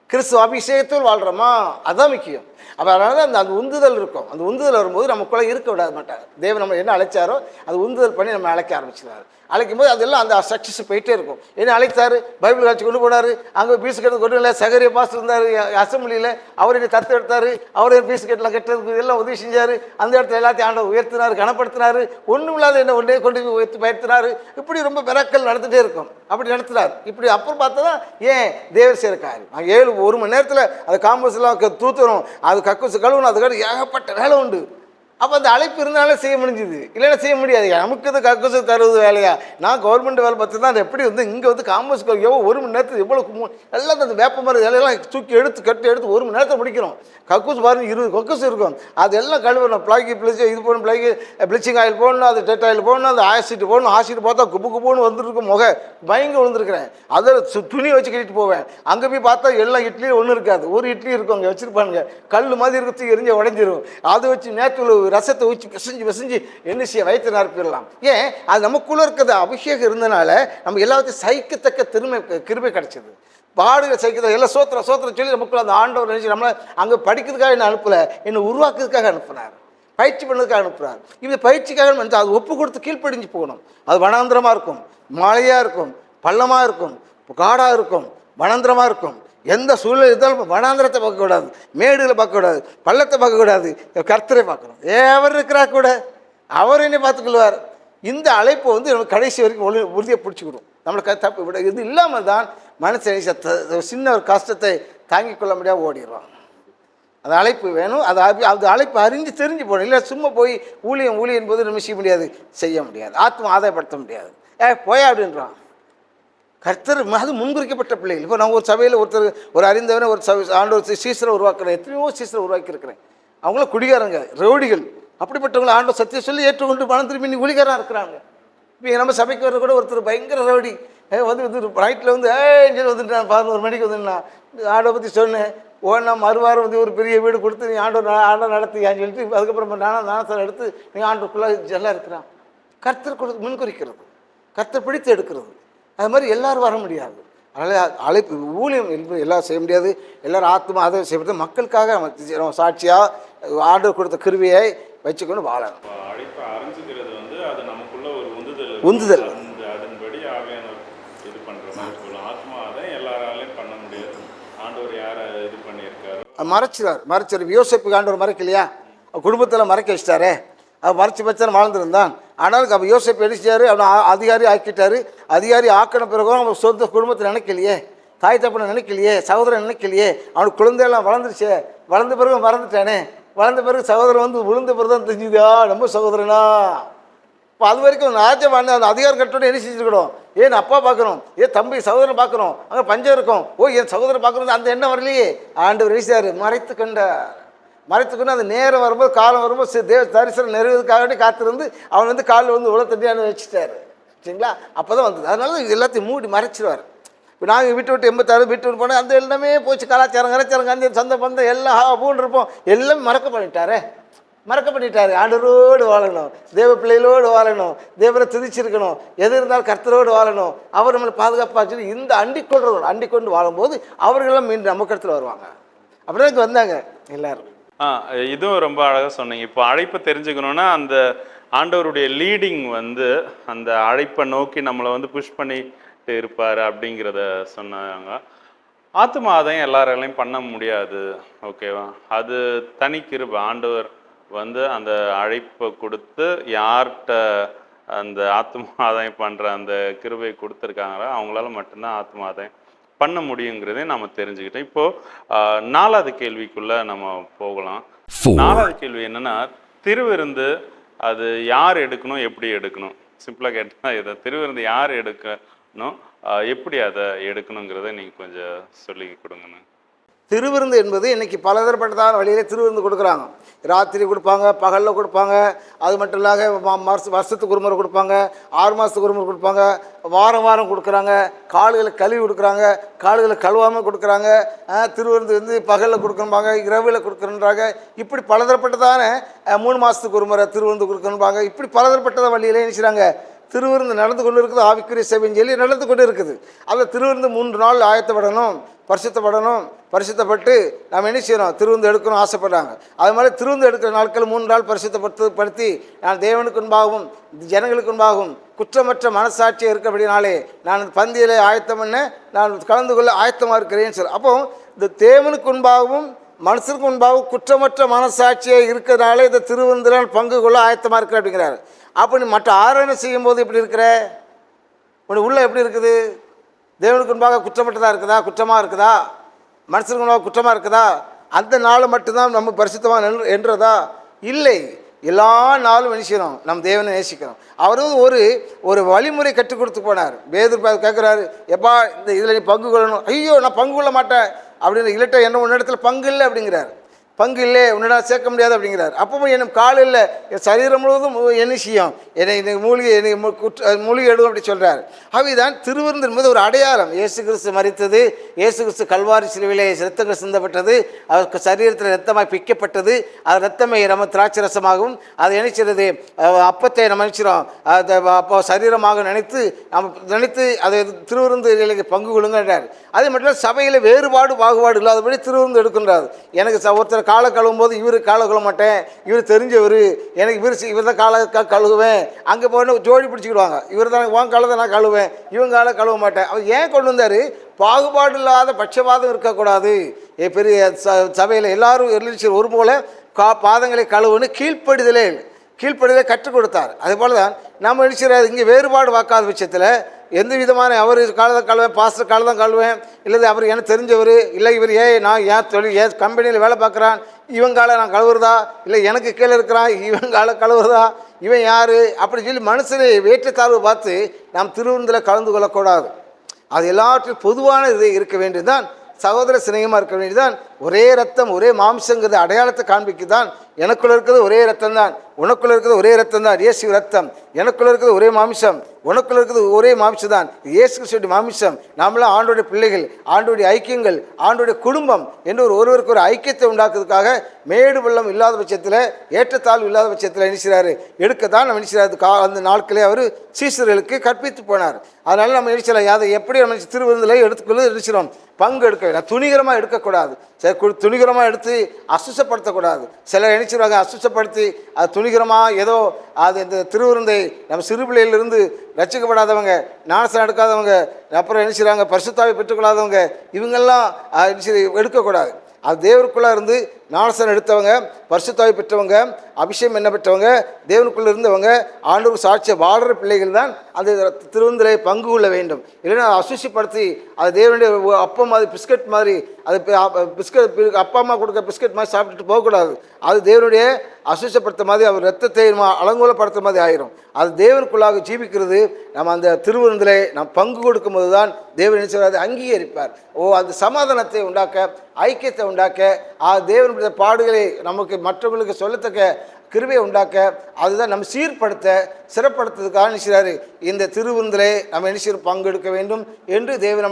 கிறிஸ்துவ அபிஷேகத்தில் வாழ்கிறோமா, அதுதான் முக்கியம். அப்போ அதனால தான் அந்த உந்துதல் இருக்கும். அந்த உந்துதல் வரும்போது நமக்குள்ளே இருக்க விட மாட்டார். தேவன் நம்ம என்ன அழைச்சாரோ அது உந்துதல் பண்ணி நம்ம அழைக்க ஆரம்பிச்சிடுவார். அழைக்கும் போது அதெல்லாம் அந்த சக்ஸஸ் போயிட்டே இருக்கும். என்ன அழைத்தார், பைபிள் காட்சி கொண்டு போனார், அங்கே பீஸ் கட்டு கொண்டு இல்லை, சகரிய பாஸ்டர் இருந்தார் அசம்பிளியில், அவர் என்னை தத்து எடுத்தார், அவர் பீஸ் கட்டலாம் கட்டுறதுக்கு எல்லாம் உதவி செஞ்சார். அந்த இடத்துல எல்லாத்தையும் ஆண்டவர் உயர்த்தினார், கனப்படுத்தினார். ஒன்றும் இல்லாத என்ன ஒன்றே கொண்டு போய் உயர்த்தி பயர்த்தினார். இப்படி ரொம்ப மிராக்கள் நடந்துகிட்டே இருக்கும். அப்படி நடத்தினார். இப்படி அப்புறம் பார்த்தா தான் ஏன் தேவர் செய்கிற காரியம். நாங்கள் 1 மணி நேரத்தில் அது காம்பஸ்லாம் தூத்துறோம், அது கக்கூசு கழுவணும், அதுக்காக ஏகப்பட்ட வேலை உண்டு. அப்போ அந்த அழைப்பு இருந்தாலும் செய்ய முடிஞ்சுது, இல்லைன்னா செய்ய முடியாது. நமக்கு இது கக்கூசு தருவது வேலையா? நான் கவர்மெண்ட் வேலை பார்த்து தான் அது எப்படி இங்கே காம்பஸ் எவ்வளோ 1 மணி நேரத்துக்கு எவ்வளோ எல்லாம் அந்த வேப்ப மரம் வேலையெல்லாம் தூக்கி எடுத்து 1 மணி நேரத்தில் முடிக்கிறோம். கக்கூஸ் பாருங்க 20 கக்கூஸ் இருக்கும், அதெல்லாம் கழுவணும். இது போடணும், ப்ளீச்சிங் ஆயில் போடணும், அது டெட் ஆயில் போடணும், அந்த ஆசிட் போடணும். ஆசிட் பார்த்தா குப்புன்னு வந்துருக்கும், பயங்கர விழுந்துருக்கிறேன். அதில் துணி வச்சு கட்டிட்டு போவேன். அங்கே போய் பார்த்தா எல்லாம் இட்லியும் ஒன்றும் இருக்காது, ஒரு இட்லி இருக்கும் அங்கே வச்சுருப்பானுங்க, கல் மாதிரி இருக்கிறது எரிஞ்ச உடஞ்சிரும். அதை வச்சு நேற்று ரசத்தை ஊற்றி பிசைஞ்சு என்ன செய்ய வயிற்று நிரப்பிடலாம். ஏன், அது நமக்குள்ளே இருக்கிறது அபிஷேகம் இருந்தனால நம்ம எல்லாத்தையும் சகிக்கத்தக்க கிருபை கிடைச்சது. பாடுகளை சகிக்கிறத எல்லாம் சோத்திரம் சொல்லி நமக்குள்ள அந்த ஆண்டவர் நினைச்சு நம்மளை அங்கே படிக்கிறதுக்காக என்ன அனுப்பலை, என்னை உருவாக்குறதுக்காக அனுப்புனார், பயிற்சி பண்ணதுக்காக அனுப்புகிறார். இந்த பயிற்சிக்காக வந்து அது ஒப்பு கொடுத்து கீழ்ப்படிஞ்சு போகணும். அது வனாந்திரமாக இருக்கும், மழையாக இருக்கும், பள்ளமாக இருக்கும், காடாக இருக்கும், வனாந்திரமாக இருக்கும். எந்த சூழ்நிலை இருந்தாலும் வனாந்திரத்தை பார்க்கக்கூடாது, மேடுகளை பார்க்கக்கூடாது, பள்ளத்தை பார்க்கக்கூடாது, கர்த்தரை பார்க்கணும். எவர் இருக்கிறா கூட அவர் என்னை பார்த்துக்கொள்வார். இந்த அழைப்பு வந்து நம்ம கடைசி வரைக்கும் உறுதியை பிடிச்சிக்கிடும். நம்மளை தப்பு விட இது இல்லாமல் தான் மனுஷன் சின்ன ஒரு கஷ்டத்தை தாங்கிக் கொள்ள முடியாமல் ஓடிடுவாங்க. அது அழைப்பு வேணும். அது அழைப்பு அறிஞ்சு தெரிஞ்சு போகணும். இல்லை சும்மா போய் ஊழியம் என்பது நம்ம செய்ய முடியாது, ஆத்மா ஆதாயப்படுத்த முடியாது. போயா அப்படின்றான் கர்த்தர். அது முன்குறிக்கப்பட்ட பிள்ளைகள். இப்போ நான் ஒரு சபையில் ஒரு அறிந்தவனை ஆண்டவர் சீசரை உருவாக்குறேன், எத்தனையோ சீசரை உருவாக்கியிருக்கிறேன். அவங்களும் குடிகாரங்க, ரவுடிகள். அப்படிப்பட்டவங்களை ஆண்டவர் சத்தியம் சொல்லி ஏற்றுக்கொண்டு பணம் திரும்பி குடிகாராக இருக்கிறாங்க. இப்போ நம்ம சபைக்கு வர கூட ஒருத்தர் பயங்கர ரவுடி நைட்டில் வந்துட்டு 11 மணிக்கு வந்துருந்தான். ஆண்டை பற்றி சொன்னேன், மறுவாரம் ஒரு பெரிய வீடு கொடுத்து நீ ஆண்டவர் நடத்தியான்னு சொல்லிட்டு அதுக்கப்புறம் நானத்தில் எடுத்து நீ ஆண்டருக்குள்ளே எல்லாம் இருக்கிறான். கர்த்தர் முன்குறிக்கிறது, கர்த்தர் பிடித்து எடுக்கிறது. அது மாதிரி எல்லோரும் வர முடியாது. அதனால் அழைப்பு ஊழியம் எல்லாம் செய்ய முடியாது. எல்லோரும் ஆத்மா அதை செய்யப்படுது. மக்களுக்காக நம்ம சாட்சியாக ஆண்டவர் கொடுத்த கிருவியை வச்சுக்கொண்டு வாழணும். அழைப்பை அறிஞ்சுக்கிறது வந்து அது நமக்குள்ள ஒரு உந்துதல். அதன்படி ஆவியானவர் இது பண்ணுற மாதிரி சொல்லலாம். ஆத்மா அதை எல்லாராலையும் பண்ண முடியாது. ஆண்டவர் யாரை இது பண்ணியிருக்காரு, மறைச்சார். யோசேப்புக்கு ஆண்டவர் மறைக்கலையா? குடும்பத்தில் மறைக்க வச்சிட்டாரே, அவர் மறைச்சி வச்சார் வாழ்ந்துருந்தான். ஆனால் அப்போ யோசேப்பு அடிச்சாரு, அவனை அதிகாரி ஆக்கிட்டாரு. அதிகாரி ஆக்கின பிறகு அவன் சொந்த குடும்பத்தை நினைக்கலையே, தாய் தப்பனை நினைக்கலையே, சகோதரன் நினைக்கலையே. அவனுக்கு குழந்தையெல்லாம் வளர்ந்துருச்சே, வளர்ந்த பிறகு மறந்துட்டானே. வளர்ந்த பிறகு சகோதரன் விழுந்த பிறகு தான் தெரிஞ்சுதா நம்ம சகோதரனா. இப்போ அது வரைக்கும் ராஜ்யம் அந்த அதிகாரம் கட்டோட என்ன செஞ்சுருக்கணும், ஏன் அப்பா பார்க்கணும், ஏன் தம்பி சகோதரன் பார்க்கணும், அங்கே பஞ்சம் இருக்கும், என் சகோதரன் பார்க்கணும், அந்த எண்ணம் வரலையே. ஆண்டவர் வீசார், மறைத்து கொண்டு அந்த நேரம் வரும்போது காலம் வரும்போது தேவ தரிசனம் நிறைவேறதுக்காக காத்திருந்து அவன் காலில் உள்ள தண்டியான வச்சுட்டாரு. சரிங்களா? அப்போ தான் வந்தது. அதனால எல்லாத்தையும் மூடி மறைச்சிடுவார். இப்போ நாங்கள் விட்டு 86 விட்டு போனோம், அந்த எல்லாமே போச்சு. கலாச்சாரம் கந்தி சந்தை பந்தம் எல்லாம் பூண்டு இருப்போம், எல்லாமே மறக்க பண்ணிட்டாரு. ஆண்டவரோடு வாழணும், தேவ பிள்ளைகளோடு வாழணும், தேவரை துதிச்சிருக்கணும், எது இருந்தாலும் கர்த்தரோடு வாழணும், அவர் நம்மளை பாதுகாப்பாக சொல்லி இந்த அண்டிக்கொண்டு வாழும்போது அவர்களெல்லாம் மீண்டும் நம்ம கருத்தில் வருவாங்க. அப்படிதான் இங்கே வந்தாங்க எல்லாரும். இதுவும் ரொம்ப அழகாக சொன்னீங்க. இப்போ அழைப்பை தெரிஞ்சுக்கணுன்னா அந்த ஆண்டவருடைய லீடிங் வந்து அந்த அழைப்பை நோக்கி நம்மளை புஷ் பண்ணி இருப்பார் அப்படிங்கிறத சொன்னாங்க. ஆத்தும ஆதாயம் எல்லாராலையும் பண்ண முடியாது. ஓகேவா? அது தனி கிருபை. ஆண்டவர் அந்த அழைப்பை கொடுத்து யார்கிட்ட அந்த ஆத்தும ஆதாயம் பண்ணுற அந்த கிருபையை கொடுத்துருக்காங்களோ அவங்களால மட்டும்தான் ஆத்தும ஆதாயம் பண்ண முடியுங்கிறதே நம்ம தெரிஞ்சுக்கிட்டோம். இப்போது 4வது கேள்விக்குள்ளே நம்ம போகலாம். 4வது கேள்வி என்னென்னா, திருவிருந்து அது யார் எடுக்கணும், எப்படி எடுக்கணும்? சிம்பிளாக கேட்டால் இதை திருவிருந்து யார் எடுக்கணும், எப்படி அதை எடுக்கணுங்கிறத நீங்கள் கொஞ்சம் சொல்லி கொடுங்கண்ணா. திருவிருந்து என்பது இன்றைக்கி பலதரப்பட்டதான வழியிலே திருவிருந்து கொடுக்குறாங்க. ராத்திரி கொடுப்பாங்க, பகலில் கொடுப்பாங்க, அது மட்டும் இல்லாத வருஷத்துக்கு ஒரு முறை கொடுப்பாங்க, 6 மாதத்துக்கு ஒரு முறை கொடுப்பாங்க, வாரம் வாரம் கொடுக்குறாங்க, கால்களை கழுவி கொடுக்குறாங்க, கால்களை கழுவாமல் கொடுக்குறாங்க. திருவிருந்து பகலில் கொடுக்கணும்பாங்க, இரவில் கொடுக்குறன்றாங்க. இப்படி பலதரப்பட்டதான 3 மாதத்துக்கு ஒரு முறை திருவிருந்து கொடுக்கணும்பாங்க. இப்படி பலதரப்பட்டதான வழியிலே நினைச்சாங்க திருவிருந்து நடந்து கொண்டு இருக்குது. ஆவிக்குரிய சேவைன்னு சொல்லி நடந்து கொண்டு இருக்குது. அதில் திருவிருந்து 3 நாள் ஆயத்தப்படணும், பரிசுத்தப்படணும். பரிசுத்தப்பட்டு நாம் என்ன செய்யணும், திருவிருந்து எடுக்கணும் ஆசைப்படுறாங்க. அது மாதிரி திருவிருந்து எடுக்கிற நாட்கள் 3 நாள் பரிசுத்தப்படுத்தி நான் தேவனுக்கு முன்பாகவும் ஜனங்களுக்கு முன்பாகவும் குற்றமற்ற மனசாட்சியாக இருக்கபடினாலே நான் பந்தியிலே ஆயத்தம் பண்ண நான் கலந்து கொள்ள ஆயத்தமாக இருக்கிறேன்னு சொல்லி, அப்போ இந்த தேவனுக்கு முன்பாகவும் மனுஷனுக்கு முன்பாகவும் குற்றமற்ற மனசாட்சியாக இருக்கிறதுனால இந்த திருவிருந்தில் பங்கு கொள்ள ஆயத்தமாக இருக்கிற அப்படிங்கிறாரு. அப்போ நீ மற்ற ஆராதனை செய்யும்போது எப்படி இருக்கிற, உனக்கு உள்ள எப்படி இருக்குது? தேவனுக்கு முன்பாக குற்றமற்றதாக இருக்குதா, குற்றமாக இருக்குதா, மனுஷனுக்கு முன்பாக குற்றமாக இருக்குதா? அந்த நாள் மட்டும்தான் நம்ம பரிசுத்தமாக என்றதா? இல்லை, எல்லா நாளும் நேசிக்கணும், நம் தேவனை நேசிக்கணும். அவர் ஒரு வழிமுறை கற்றுக் கொடுத்து போனார். பேதுரு கேட்குறாரு, எப்பா இந்த இதில் நீ பங்கு கொள்ளணும். ஐயோ நான் பங்கு கொள்ள மாட்டேன் அப்படின்னு, இல்லட்ட என்ன உன்னிடத்துல பங்கு இல்லை அப்படிங்கிறார். பங்கு இல்லை, உன்னிடம் சேர்க்க முடியாது அப்படிங்கிறார். அப்பவும் என் காலில் என் சரீரம் முழுவதும் என்ன செய்யும், என்னை மூலிகை எடுக்கும் அப்படி சொல்கிறார். அவைதான் திருவிருந்து என்பது ஒரு அடையாளம். இயேசு கிறிஸ்து மரித்தது, இயேசு கிறிஸ்து கல்வாரி சிலுவையிலே இரத்தங்கள் சிந்தப்பட்டது, அவருக்கு சரீரத்தில் இரத்தமாய் பிக்கப்பட்டது, அது இரத்தமை நம்ம திராட்சை ரசமாகவும் அது நினைச்சிருது அப்பத்தை நம்ம நினைச்சிடும் அப்போ சரீரமாக நினைத்து அதை திருவிருந்து பங்கு கொள்ளுங்கன்றார். அதே மட்டும் சபையில் பாகுபாடு இல்லாதபடி திருவிருந்து எடுக்கின்றார். எனக்கு ஒருத்தர் காலை கழுவும் போது இவர் காலை கழுவ மாட்டேன், இவர் தெரிஞ்சவர், எனக்கு இவர் தான் காலை கழுவுவேன், அங்கே போன ஜோடி பிடிச்சிக்கிடுவாங்க, இவர் தான் உன் காலை தான் நான் கழுவேன், இவன் காலை கழுவ மாட்டேன். அவர் ஏன் கொண்டு வந்தார்? பாகுபாடு இல்லாத பட்சபாதம் இருக்கக்கூடாது. பெரிய சபையில் எல்லாரும் ஒரு போல பாதங்களை கழுவுன்னு கீழ்ப்படுதலே கற்றுக் கொடுத்தார். அதே போல தான் நம்ம நினைச்சிடாது இங்கே வேறுபாடு பார்க்காத பட்சத்தில் எந்த விதமான அவர் காலதான் கழுவேன், பாஸ்டர் காலதான் கழுவேன், இல்லை அவர் எனக்கு தெரிஞ்சவர், இல்லை இவர் நான் ஏன் தொழில் கம்பெனியில் வேலை பார்க்குறான், இவன் காலை நான் கழுவுறதா, இல்லை எனக்கு கீழே இருக்கிறான் இவன் காலை கழுவுறதா, இவன் யார் அப்படி சொல்லி மனுஷனை வேற்றத்தாழ்வு பார்த்து நாம் திருவிருந்தில் கலந்து கொள்ளக்கூடாது. அது எல்லாவற்றிலும் பொதுவான இது இருக்க வேண்டியதுதான். சகோதர சிநேகமாக இருக்க வேண்டியதுதான். ஒரே ரத்தம் ஒரே மாம்சங்கிறது அடையாளத்தை காண்பிக்குதான். எனக்குள்ள இருக்கிறது ஒரே ரத்தம் தான், உனக்குள்ள இருக்கிறது ஒரே ரத்தம் தான், இயேசு ரத்தம். எனக்குள்ள இருக்கிறது ஒரே மாமிசம், உனக்குள்ள இருக்கிறது ஒரே மாமிசம் தான், இயேசு கிறிஸ்துவின் மாமிசம். நாமெல்லாம் ஆண்டோடைய பிள்ளைகள், ஆண்டோடைய ஐக்கியங்கள், ஆண்டோடைய குடும்பம் என்று ஒருவருக்கு ஒரு ஐக்கியத்தை உண்டாக்குறதுக்காக மேடு வெள்ளம் இல்லாத பட்சத்தில் ஏற்றத்தாழ்வு இல்லாத பட்சத்தில் நினைச்சாரு எடுக்கத்தான் நம்ம நினைச்சாரு. அந்த நாட்களே அவர் சீசர்களுக்கு கற்பித்து போனார். அதனால நம்ம நினைச்சலாம் அதை எப்படி நம்ம திருவிருந்தில் எடுத்துக்கொள்ள நினைச்சிடும் பங்கு எடுக்க வேண்டாம். துணிகரமாக எடுக்கக்கூடாது, துணிகரமாக எடுத்து அசுசப்படுத்தக்கூடாது. சிலர் நினைச்சிருவாங்க அசுசப்படுத்தி அது துணிகரமாக ஏதோ அது இந்த திருவிருந்தை நம்ம சிறுபிள்ளையிலிருந்து ரசிக்கப்படாதவங்க, ஞானஸ்நானம் எடுக்காதவங்க, அப்புறம் நினைச்சிருவாங்க பரிசுத்தாவை பெற்றுக்கொள்ளாதவங்க, இவங்கெல்லாம் எடுக்கக்கூடாது. அது தேவருக்குள்ளே இருந்து ஞானஸ்நானம் எடுத்தவங்க, பரிசுத்தாவை பெற்றவங்க, அபிஷேகம் என்ன பெற்றவங்க, தேவனுக்குள்ளே இருந்தவங்க, ஆண்டவர் சாட்சியை வாழ்கிற பிள்ளைகள் தான் அந்த திருவிருந்திலே பங்கு கொள்ள வேண்டும். இல்லைன்னா அசுசிப்படுத்தி அது தேவனுடைய அப்பம் மாதிரி பிஸ்கட் மாதிரி அது பிஸ்கட் அப்பா அம்மா கொடுக்க பிஸ்கட் மாதிரி சாப்பிட்டுட்டு போகக்கூடாது. அது தேவனுடைய அசுசப்படுத்த மாதிரி அவர் ரத்தத்தை அலங்கோலப்படுத்த மாதிரி ஆயிரும். அது தேவனுக்குள்ளாக ஜீவிக்கிறது. நம்ம அந்த திருவிருந்திலே நாம் பங்கு கொடுக்கும் போது தான் தேவன் நினைச்சதை அங்கீகரிப்பார். அந்த சமாதானத்தை உண்டாக்க, ஐக்கியத்தை உண்டாக்க, தேவனுடைய பாடுகளை நமக்கு மற்றவர்களுக்கு சொல்லத்தக்க கிருபையை உண்டாக்க, அதுதான் நம்ம சீர்படுத்த சிறப்படுத்துறதுக்காக நினைக்கிறாரு. இந்த திருவிருந்திலே நம்ம நினைச்சு பங்கெடுக்க வேண்டும் என்று தேவன்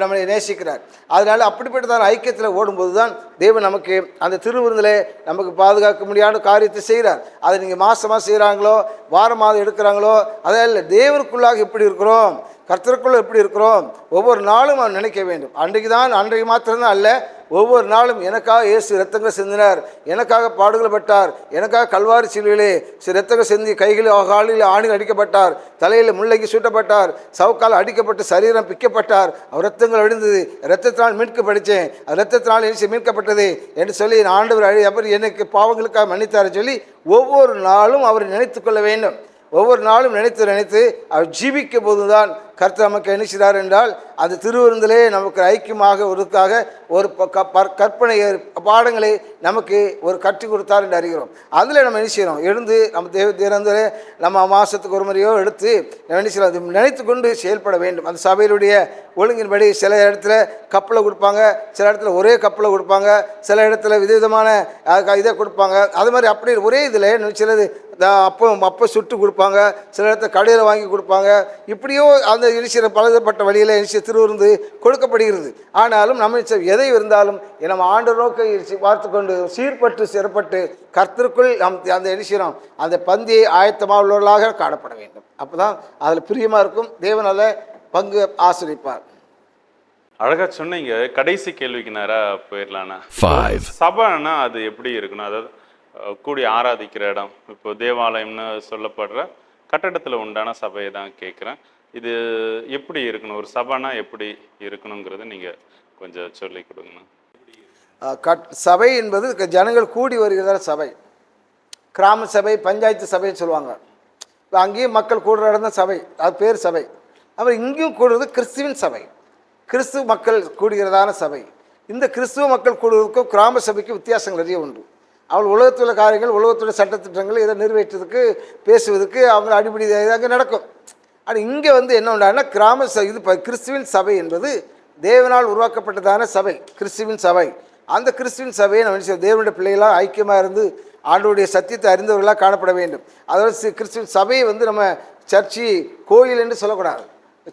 நம்மை நேசிக்கிறார். அதனால் அப்படிப்பட்டதான ஐக்கியத்தில் ஓடும்போது தான் தேவன் நமக்கு அந்த திருவிருந்திலே நமக்கு பாதுகாக்க முடியாத காரியத்தை செய்கிறார். அதை நீங்கள் மாதமாக செய்கிறாங்களோ வாரமாக எடுக்கிறாங்களோ அதெல்லாம் இல்லை, தேவனுக்குள்ளாக எப்படி இருக்கிறோம், கர்த்தருக்குள்ள எப்படி இருக்கிறோம், ஒவ்வொரு நாளும் அவன் நினைக்க வேண்டும். அன்றைக்கு மாத்திரம்தான் அல்ல, ஒவ்வொரு நாளும் எனக்காக இயேசு இரத்தங்கள் சிந்தினார், எனக்காக பாடுகள் பட்டார், எனக்காக கல்வாரி சிலுவையிலே இரத்தங்கள் சிந்தி கைகளில் காலில் ஆணிகள் அடிக்கப்பட்டார், தலையில் முள்ளங்கி சூட்டப்பட்டார், சவுக்கால் அடிக்கப்பட்டு சரீரம் பிக்கப்பட்டார், அவர் இரத்தங்கள் அழிந்தது, இரத்தத்தினால் மீட்கப்படித்தேன், இரத்தத்தினால் என்ன மீட்கப்பட்டது என்று சொல்லி ஆண்டவர் அவர் எனக்கு பாவங்களுக்காக மன்னித்தார் சொல்லி ஒவ்வொரு நாளும் அவரை நினைத்து கொள்ள வேண்டும். ஒவ்வொரு நாளும் நினைத்து அவர் ஜீவிக்கும் போதுதான் கர்த்தர் நமக்கு என்ன செய்தார் என்றால் அது திருவிருந்திலே நமக்கு ஐக்கியமாக ஒருக்காக ஒரு கற்பனை பாடங்களை நமக்கு ஒரு கற்றுக் கொடுத்தார் என்று அறிகிறோம். அதில் நம்ம என்ன செய்யணும், எழுந்து நம்ம திறந்திலே நம்ம மாதத்துக்கு ஒரு முறையோ எடுத்து என்ன செய்யணும், அது நினைத்து கொண்டு செயல்பட வேண்டும். அந்த சபையிலுடைய ஒழுங்கின்படி சில இடத்துல கப்பலை கொடுப்பாங்க, சில இடத்துல ஒரே கப்பலை கொடுப்பாங்க, சில இடத்துல விதவிதமான இதை கொடுப்பாங்க. அது மாதிரி அப்படி ஒரே இதில் சிலது அப்போ சுட்டு கொடுப்பாங்க, சில இடத்துல கடையில் வாங்கி கொடுப்பாங்க. இப்படியோ அந்த இனிஷியர் பலதப்பட்ட வழியில் இனிஷியர் திருவிருந்து கொடுக்கப்படுகிறது. ஆனாலும் நம்ம எதை இருந்தாலும் நம்ம ஆண்டவர் நோக்கை பார்த்து கொண்டு சீர்பட்டு சிறப்பட்டு கர்த்தருக்குள் அந்த இனிஷியம் அந்த பந்தியை ஆயத்தமாக உள்ளவர்களாக காணப்பட வேண்டும். அப்போ தான் அதில் பிரியமாக இருக்கும், தேவனால பங்கு ஆசிரிப்பார். அழகா சொன்னீங்க. கடைசி கேள்விக்கு நேராக போயிடலாண்ணா. சபைன்னா அது எப்படி இருக்கணும்? அதாவது கூடி ஆராதிக்கிற இடம், இப்போ தேவாலயம்னு சொல்லப்படுற கட்டடத்தில் உண்டான சபையை தான் கேட்குறேன். இது எப்படி இருக்கணும், ஒரு சபைனா எப்படி இருக்கணுங்கிறத நீங்கள் கொஞ்சம் சொல்லி கொடுங்கண்ணா. சபை என்பது ஜனங்கள் கூடி வருகிறதால சபை. கிராம சபை, பஞ்சாயத்து சபைன்னு சொல்லுவாங்க. இப்போ அங்கேயும் மக்கள் கூடுற இடம் தான் சபை, அது பேர் சபை. அப்புறம் இங்கேயும் கூடுறது கிறிஸ்துவின் சபை, கிறிஸ்துவ மக்கள் கூடுகிறதான சபை. இந்த கிறிஸ்துவ மக்கள் கூடுவதற்கும் கிராம சபைக்கும் வித்தியாசங்கள் நிறைய உண்டு. அவள் உலகத்துள்ள காரியங்கள், உலகத்துடைய சட்டத்திட்டங்கள் இதை நிறைவேற்றுறதுக்கு பேசுவதற்கு அவங்க அடிப்படை அங்கே நடக்கும். ஆனால் இங்கே என்ன உண்டானா கிராம இது கிறிஸ்துவின் சபை என்பது தேவனால் உருவாக்கப்பட்டதான சபை, கிறிஸ்துவின் சபை. அந்த கிறிஸ்துவின் சபையை நம்ம தேவனுடைய பிள்ளைகளாக ஐக்கியமாக இருந்து ஆண்டவருடைய சத்தியத்தை அறிந்தவர்களாக காணப்பட வேண்டும். அதோட கிறிஸ்துவின் சபையை நம்ம சர்ச்சி கோயில் என்று சொல்லக்கூடாது.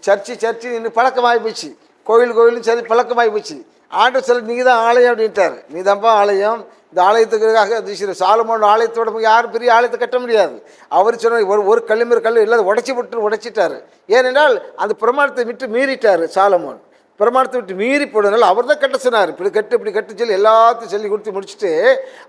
சர்ச்சி இன்னும் பழக்கமாகி போச்சு, கோயிலும் சரி பழக்கமாகி போச்சு. ஆண்டவர் சொல்ல நீங்கள் தான் ஆலயம் அப்படின்ட்டார். நீ தான்ப்பா ஆலயம், இந்த ஆலயத்துக்காக சாலமோன் ஆலயத்தோட யாரும் பெரிய ஆலயத்தை கட்ட முடியாது. அவர் சொன்ன ஒரு கல்லுமேறு கல் இல்லாத உடைச்சிட்டாரு. ஏனென்றால் அந்த பிரமாணத்தை விட்டு மீறிட்டார் சாலமோன். பிரமாணத்தை விட்டு மீறி போடுறதுனால அவர் தான் கட்ட சொன்னார். இப்படி கட்டு சொல்லி எல்லாத்தையும் சொல்லி கொடுத்து முடிச்சுட்டு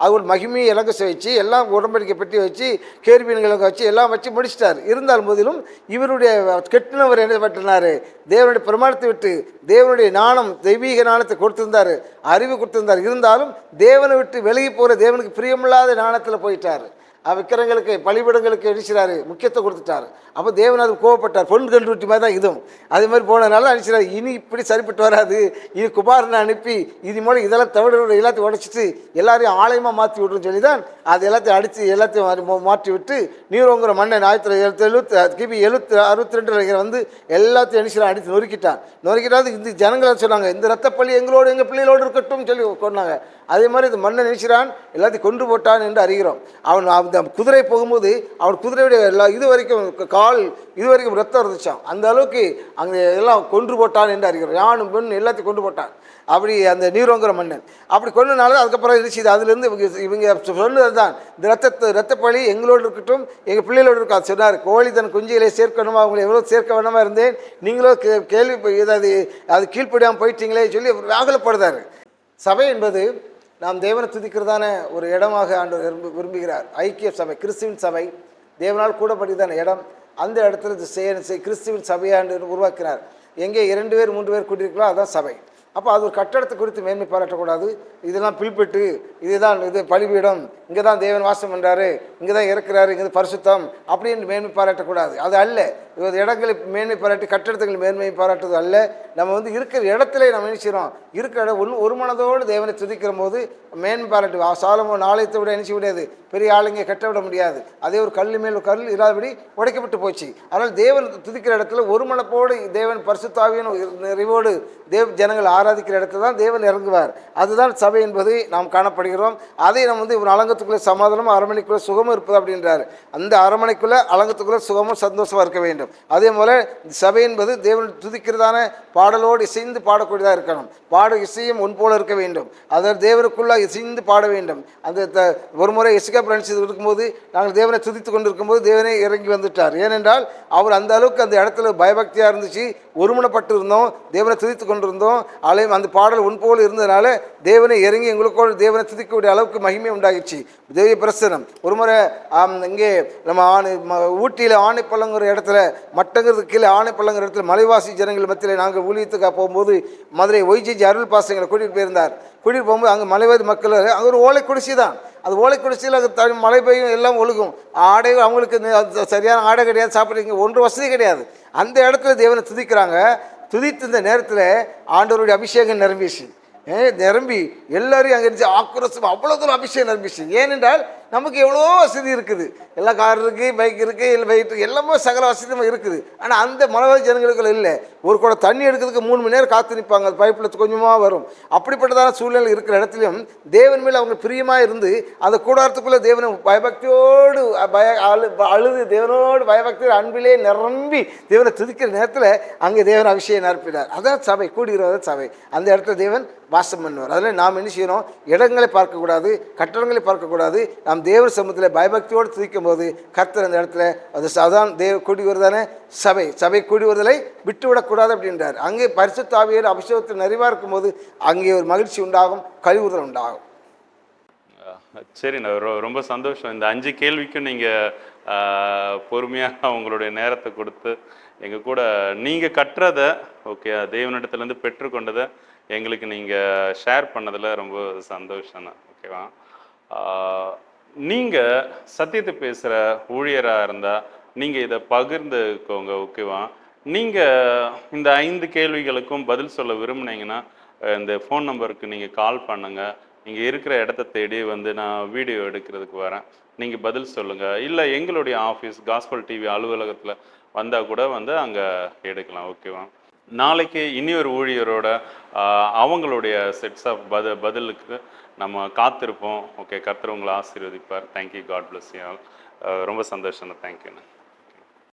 அவர் மகிமையை இலங்க வச்சு எல்லாம் உடம்படிக்கை பெட்டி வச்சு கேர்பீன்கள் இலங்க வச்சு எல்லாம் வச்சு முடிச்சிட்டார். இருந்தாலும் போதிலும் இவருடைய கெட்டினவர் என்ன பட்டினார், தேவனுடைய பிரமாணத்தை விட்டு தேவனுடைய ஞானம், தெய்வீக ஞானத்தை கொடுத்திருந்தார், அறிவு கொடுத்திருந்தார். இருந்தாலும் தேவனை விட்டு விலகி போகிற தேவனுக்கு பிரியமில்லாத ஞானத்தில் போயிட்டார். விக்கிரங்களுக்கு பலிபீடங்களுக்கு அடிச்சிடாரு, முக்கியத்துவம் கொடுத்துட்டாரு. அப்போ தேவன் அது கோவப்பட்டார். பொன் கண்டுபிடி மாதிரி தான் இதுவும் அதே மாதிரி போனதுனால அடிச்சிடாரு. இனி இப்படி சரிப்பட்டு வராது, இது குமாரனை அனுப்பி இது மூலம் இதெல்லாம் தவிர எல்லாத்தையும் உடைச்சிட்டு எல்லாரையும் ஆலயமாக மாற்றி விட்ருன்னு சொல்லி தான் அது எல்லாத்தையும் அடித்து எல்லாத்தையும் மாற்றி விட்டு நீரோங்கிற மன்னன் 1970 கிபி 62 எல்லாத்தையும் அடிச்சு அடித்து நொறுக்கிட்டாது. இந்த ஜனங்களை சொன்னாங்க, இந்த ரத்தப்பள்ளி எங்களோடு எங்கள் பிள்ளைகளோடு இருக்கட்டும் சொல்லி கொண்டாங்க. அதே மாதிரி இந்த மன்னன் நினைச்சிறான், எல்லாத்தையும் கொண்டு போட்டான் என்று அறிகிறோம். அவன் அந்த குதிரை போகும்போது அவன் குதிரையுடைய எல்லா இது வரைக்கும் ரத்தம் இருந்துச்சான். அந்த அளவுக்கு அங்கே எல்லாம் கொன்று போட்டான் என்று அறிகிறோம். யானும் பெண் எல்லாத்தையும் கொண்டு போட்டான். அப்படி அந்த நீரோங்கிற மன்னன் அப்படி கொண்டனால அதுக்கப்புறம் இருந்துச்சு. அதுலேருந்து இவங்க சொன்னது தான், இந்த ரத்தப்பழி எங்களோடு இருக்கட்டும், எங்கள் பிள்ளைகளோடு இருக்கும். அது சொன்னார், கோழி தன் குஞ்சுகளை சேர்க்கணுமா, அவங்களை எவ்வளோ சேர்க்க வேணாமா இருந்தேன், நீங்களோ கேள்வி ஏதாவது அது கீழ்ப்படியாமல் போயிட்டீங்களே சொல்லி வியாகுலப்படுதார். சபை என்பது நாம் தேவனை துதிக்கிறதான ஒரு இடமாக ஆண்டவர் விரும்புகிறார். ஐக்கிய சபை, கிறிஸ்துவின் சபை, தேவனால் கூடப்பட்டதான இடம். அந்த இடத்துல கிறிஸ்துவின் சபையாண்டு உருவாக்கினார். எங்கே 2 பேர் 3 பேர் கூட்டியிருக்கலாம் அதுதான் சபை. அப்போ அது ஒரு கட்டடத்தை குறித்து மேன்மை பாராட்டக்கூடாது. இதெல்லாம் பில்பெட்டு, இது பலிபீடம், இங்கே தான் தேவன் வாசம் பண்ணுறாரு, இங்கே தான் இறக்குறாரு, இங்கே பரிசுத்தம் அப்படின்னு மேன்மை பாராட்டக்கூடாது. அது அல்ல. இடங்களை மேன்மை பாராட்டி கட்டடத்துகளை மேன்மை பாராட்டுறது அல்ல. நம்ம இருக்கிற இடத்துல நம்ம நினைச்சிடும், இருக்கிற இடம் ஒரு மனதோடு தேவனை துதிக்கிற போது மேன்மை பாராட்டு. சாலமோன் ஆலயத்தை விட நினைச்ச முடியாது, பெரிய ஆளுங்க கட்ட விட முடியாது. அதே ஒரு கல் மேல் கல் இராதபடி உடைக்கப்பட்டு போச்சு. அதனால் தேவன் துதிக்கிற இடத்துல ஒரு மனப்போடு தேவன் பரிசுத்தாவியின் நிறைவோடு ஜனங்கள் ஆராதிக்கிற இடத்துல தான் தேவன் இறங்குவார். அதுதான் சபை என்பதை நாம் காணப்படுகிறோம். அதை நம்ம ஒரு அலங்கத்துக்குள்ளே சமாதானம், அரமனைக்குள்ளே சுகமும் இருப்பது அப்படின்றார். அந்த அரமனைக்குள்ளே அலங்கத்துக்குள்ளே சுகமும் சந்தோஷமாக இருக்க வேண்டும். அதே போல் சபை என்பது தேவன் துதிக்கிறதான பாடலோடு இசைந்து பாடக்கூடியதாக இருக்கணும். இசையும் ஒன் போல இருக்க வேண்டும். அதாவது தேவனுக்குள்ள இசைந்து பாட வேண்டும். அந்த ஒரு முறை எஸ்கா பிரான்ஸ் இருக்கும்போது நாங்கள் தேவனை துதித்து கொண்டு இருக்கும்போது தேவனை இறங்கி வந்துட்டார். ஏனென்றால் அவர் அந்த அளவுக்கு அந்த இடத்துல பயபக்தியாக இருந்துச்சு, ஒருமனப்பட்டு இருந்தோம், தேவனை துதித்து கொண்டிருந்தோம். ஆலயம் அந்த பாடல் உன் போல் இருந்ததுனால தேவனை இறங்கி எங்களுக்கோடு தேவனை துதிக்கக்கூடிய அளவுக்கு மகிமை உண்டாகிடுச்சு. தேவ பிரசனம் ஒரு முறை இங்கே நம்ம ஊட்டியில் ஆணைப்பள்ளங்கிற இடத்துல மட்டங்கிறது கீழே ஆணைப்பள்ளங்கிற இடத்துல மலைவாசி ஜனங்கள் மத்தியில் நாங்கள் ஊழியத்துக்காக போகும்போது மதுரை ஒய்ஜிஜி அருள் பாசங்களை கூட்டிகிட்டு போயிருந்தார். கூட்டிகிட்டு போகும்போது அங்கே மலைவாதி மக்கள் அங்கே ஒரு ஓலை குடிசை தான். அது ஓலை குடிசையில் அது மழை பெய்யும், எல்லாம் ஒழுகும். ஆடை அவங்களுக்கு சரியான ஆடை கிடையாது, சாப்பிட்றீங்க ஒன்று வசதி கிடையாது. அந்த இடத்துல தேவனை துதிக்கிறாங்க. துதித்து இந்த நேரத்தில் ஆண்டவருடைய அபிஷேகம் நிரம்பிச்சு. நிரம்பி எல்லாரையும் அங்கே இருந்துச்சு ஆக்ரோஷம், அவ்வளோ தூரம் அபிஷேகம் நிரம்பிச்சு. ஏனென்றால் நமக்கு எவ்வளோ வசதி இருக்குது, எல்லா கார் இருக்குது, பைக் இருக்குது, இல்லை பைக் இருக்குது, எல்லாமே சகல வசதியும் இருக்குது. ஆனால் அந்த மலைவாழ் ஜனங்களுக்குள்ள இல்லை. ஒரு கூட தண்ணி எடுக்கிறதுக்கு 3 மணி நேரம் காத்து நிற்பாங்க, அது பைப்பில் கொஞ்சமாக வரும். அப்படிப்பட்டதான சூழ்நிலை இருக்கிற இடத்துலையும் தேவன் மேலே அவங்க பிரியமாக இருந்து அந்த கூடாரத்துக்குள்ளே தேவனை பயபக்தியோடு அழுது தேவனோடு பயபக்தியோடு அன்பிலே நிரம்பி தேவனை துதிக்கிற நேரத்தில் அங்கே தேவன் அபிஷேகம் நிரப்பினார். அதான் சபை, கூடுகிறத சபை. அந்த இடத்துல தேவன் வாசம் பண்ணுவார். அதில் நாம் என்ன செய்யணும்? இடங்களை பார்க்கக்கூடாது, கட்டடங்களை பார்க்கக்கூடாது. நாம் தேவ சமூகத்தில் பயபக்தியோடு துதிக்கும் போது கர்த்தர் அந்த இடத்துல அதான் கூடி வருதானே சபை. சபை கூடி வருதலை விட்டுவிடக்கூடாது அப்படின்றார். அங்கே பரிசுத்த ஆவியோடு அபிஷேகத்தில் நிறைவாக இருக்கும்போது அங்கே ஒரு மகிழ்ச்சி உண்டாகும், கழிவுறுதல் உண்டாகும். சரிண்ணா, ரொம்ப சந்தோஷம். இந்த 5 கேள்விக்கும் நீங்கள் பொறுமையாக உங்களுடைய நேரத்தை கொடுத்து எங்கள் கூட நீங்கள் கட்டுறதை ஓகே தேவனிடத்துலேருந்து பெற்றுக்கொண்டதை எங்களுக்கு நீங்கள் ஷேர் பண்ணதில் ரொம்ப சந்தோஷம்ண்ணா. ஓகேவா? நீங்கள் சத்தியத்தை பேசுகிற ஊழியராக இருந்தால் நீங்கள் இதை பகிர்ந்துக்கோங்க. ஓகேவா? நீங்கள் இந்த 5 கேள்விகளுக்கும் பதில் சொல்ல விரும்புனீங்கன்னா இந்த ஃபோன் நம்பருக்கு நீங்கள் கால் பண்ணுங்கள். நீங்கள் இருக்கிற இடத்த தேடி வந்து நான் வீடியோ எடுக்கிறதுக்கு வரேன், நீங்கள் பதில் சொல்லுங்கள். இல்லை எங்களுடைய ஆஃபீஸ் காஸ்பல் டிவி அலுவலகத்தில் வந்தால் கூட வந்து அங்கே எடுக்கலாம். ஓகேவா? நாளைக்கு இனி ஒரு ஊழியரோட அவங்களுடைய செட்ஸ் ஆஃப் பதிலுக்கு நம்ம காத்திருப்போம். ஓகே, கர்த்தர் உங்களை ஆசீர்வதிப்பார். Thank you, God bless you all. ரொம்ப சந்தோஷம். தேங்க்யூண்ணா.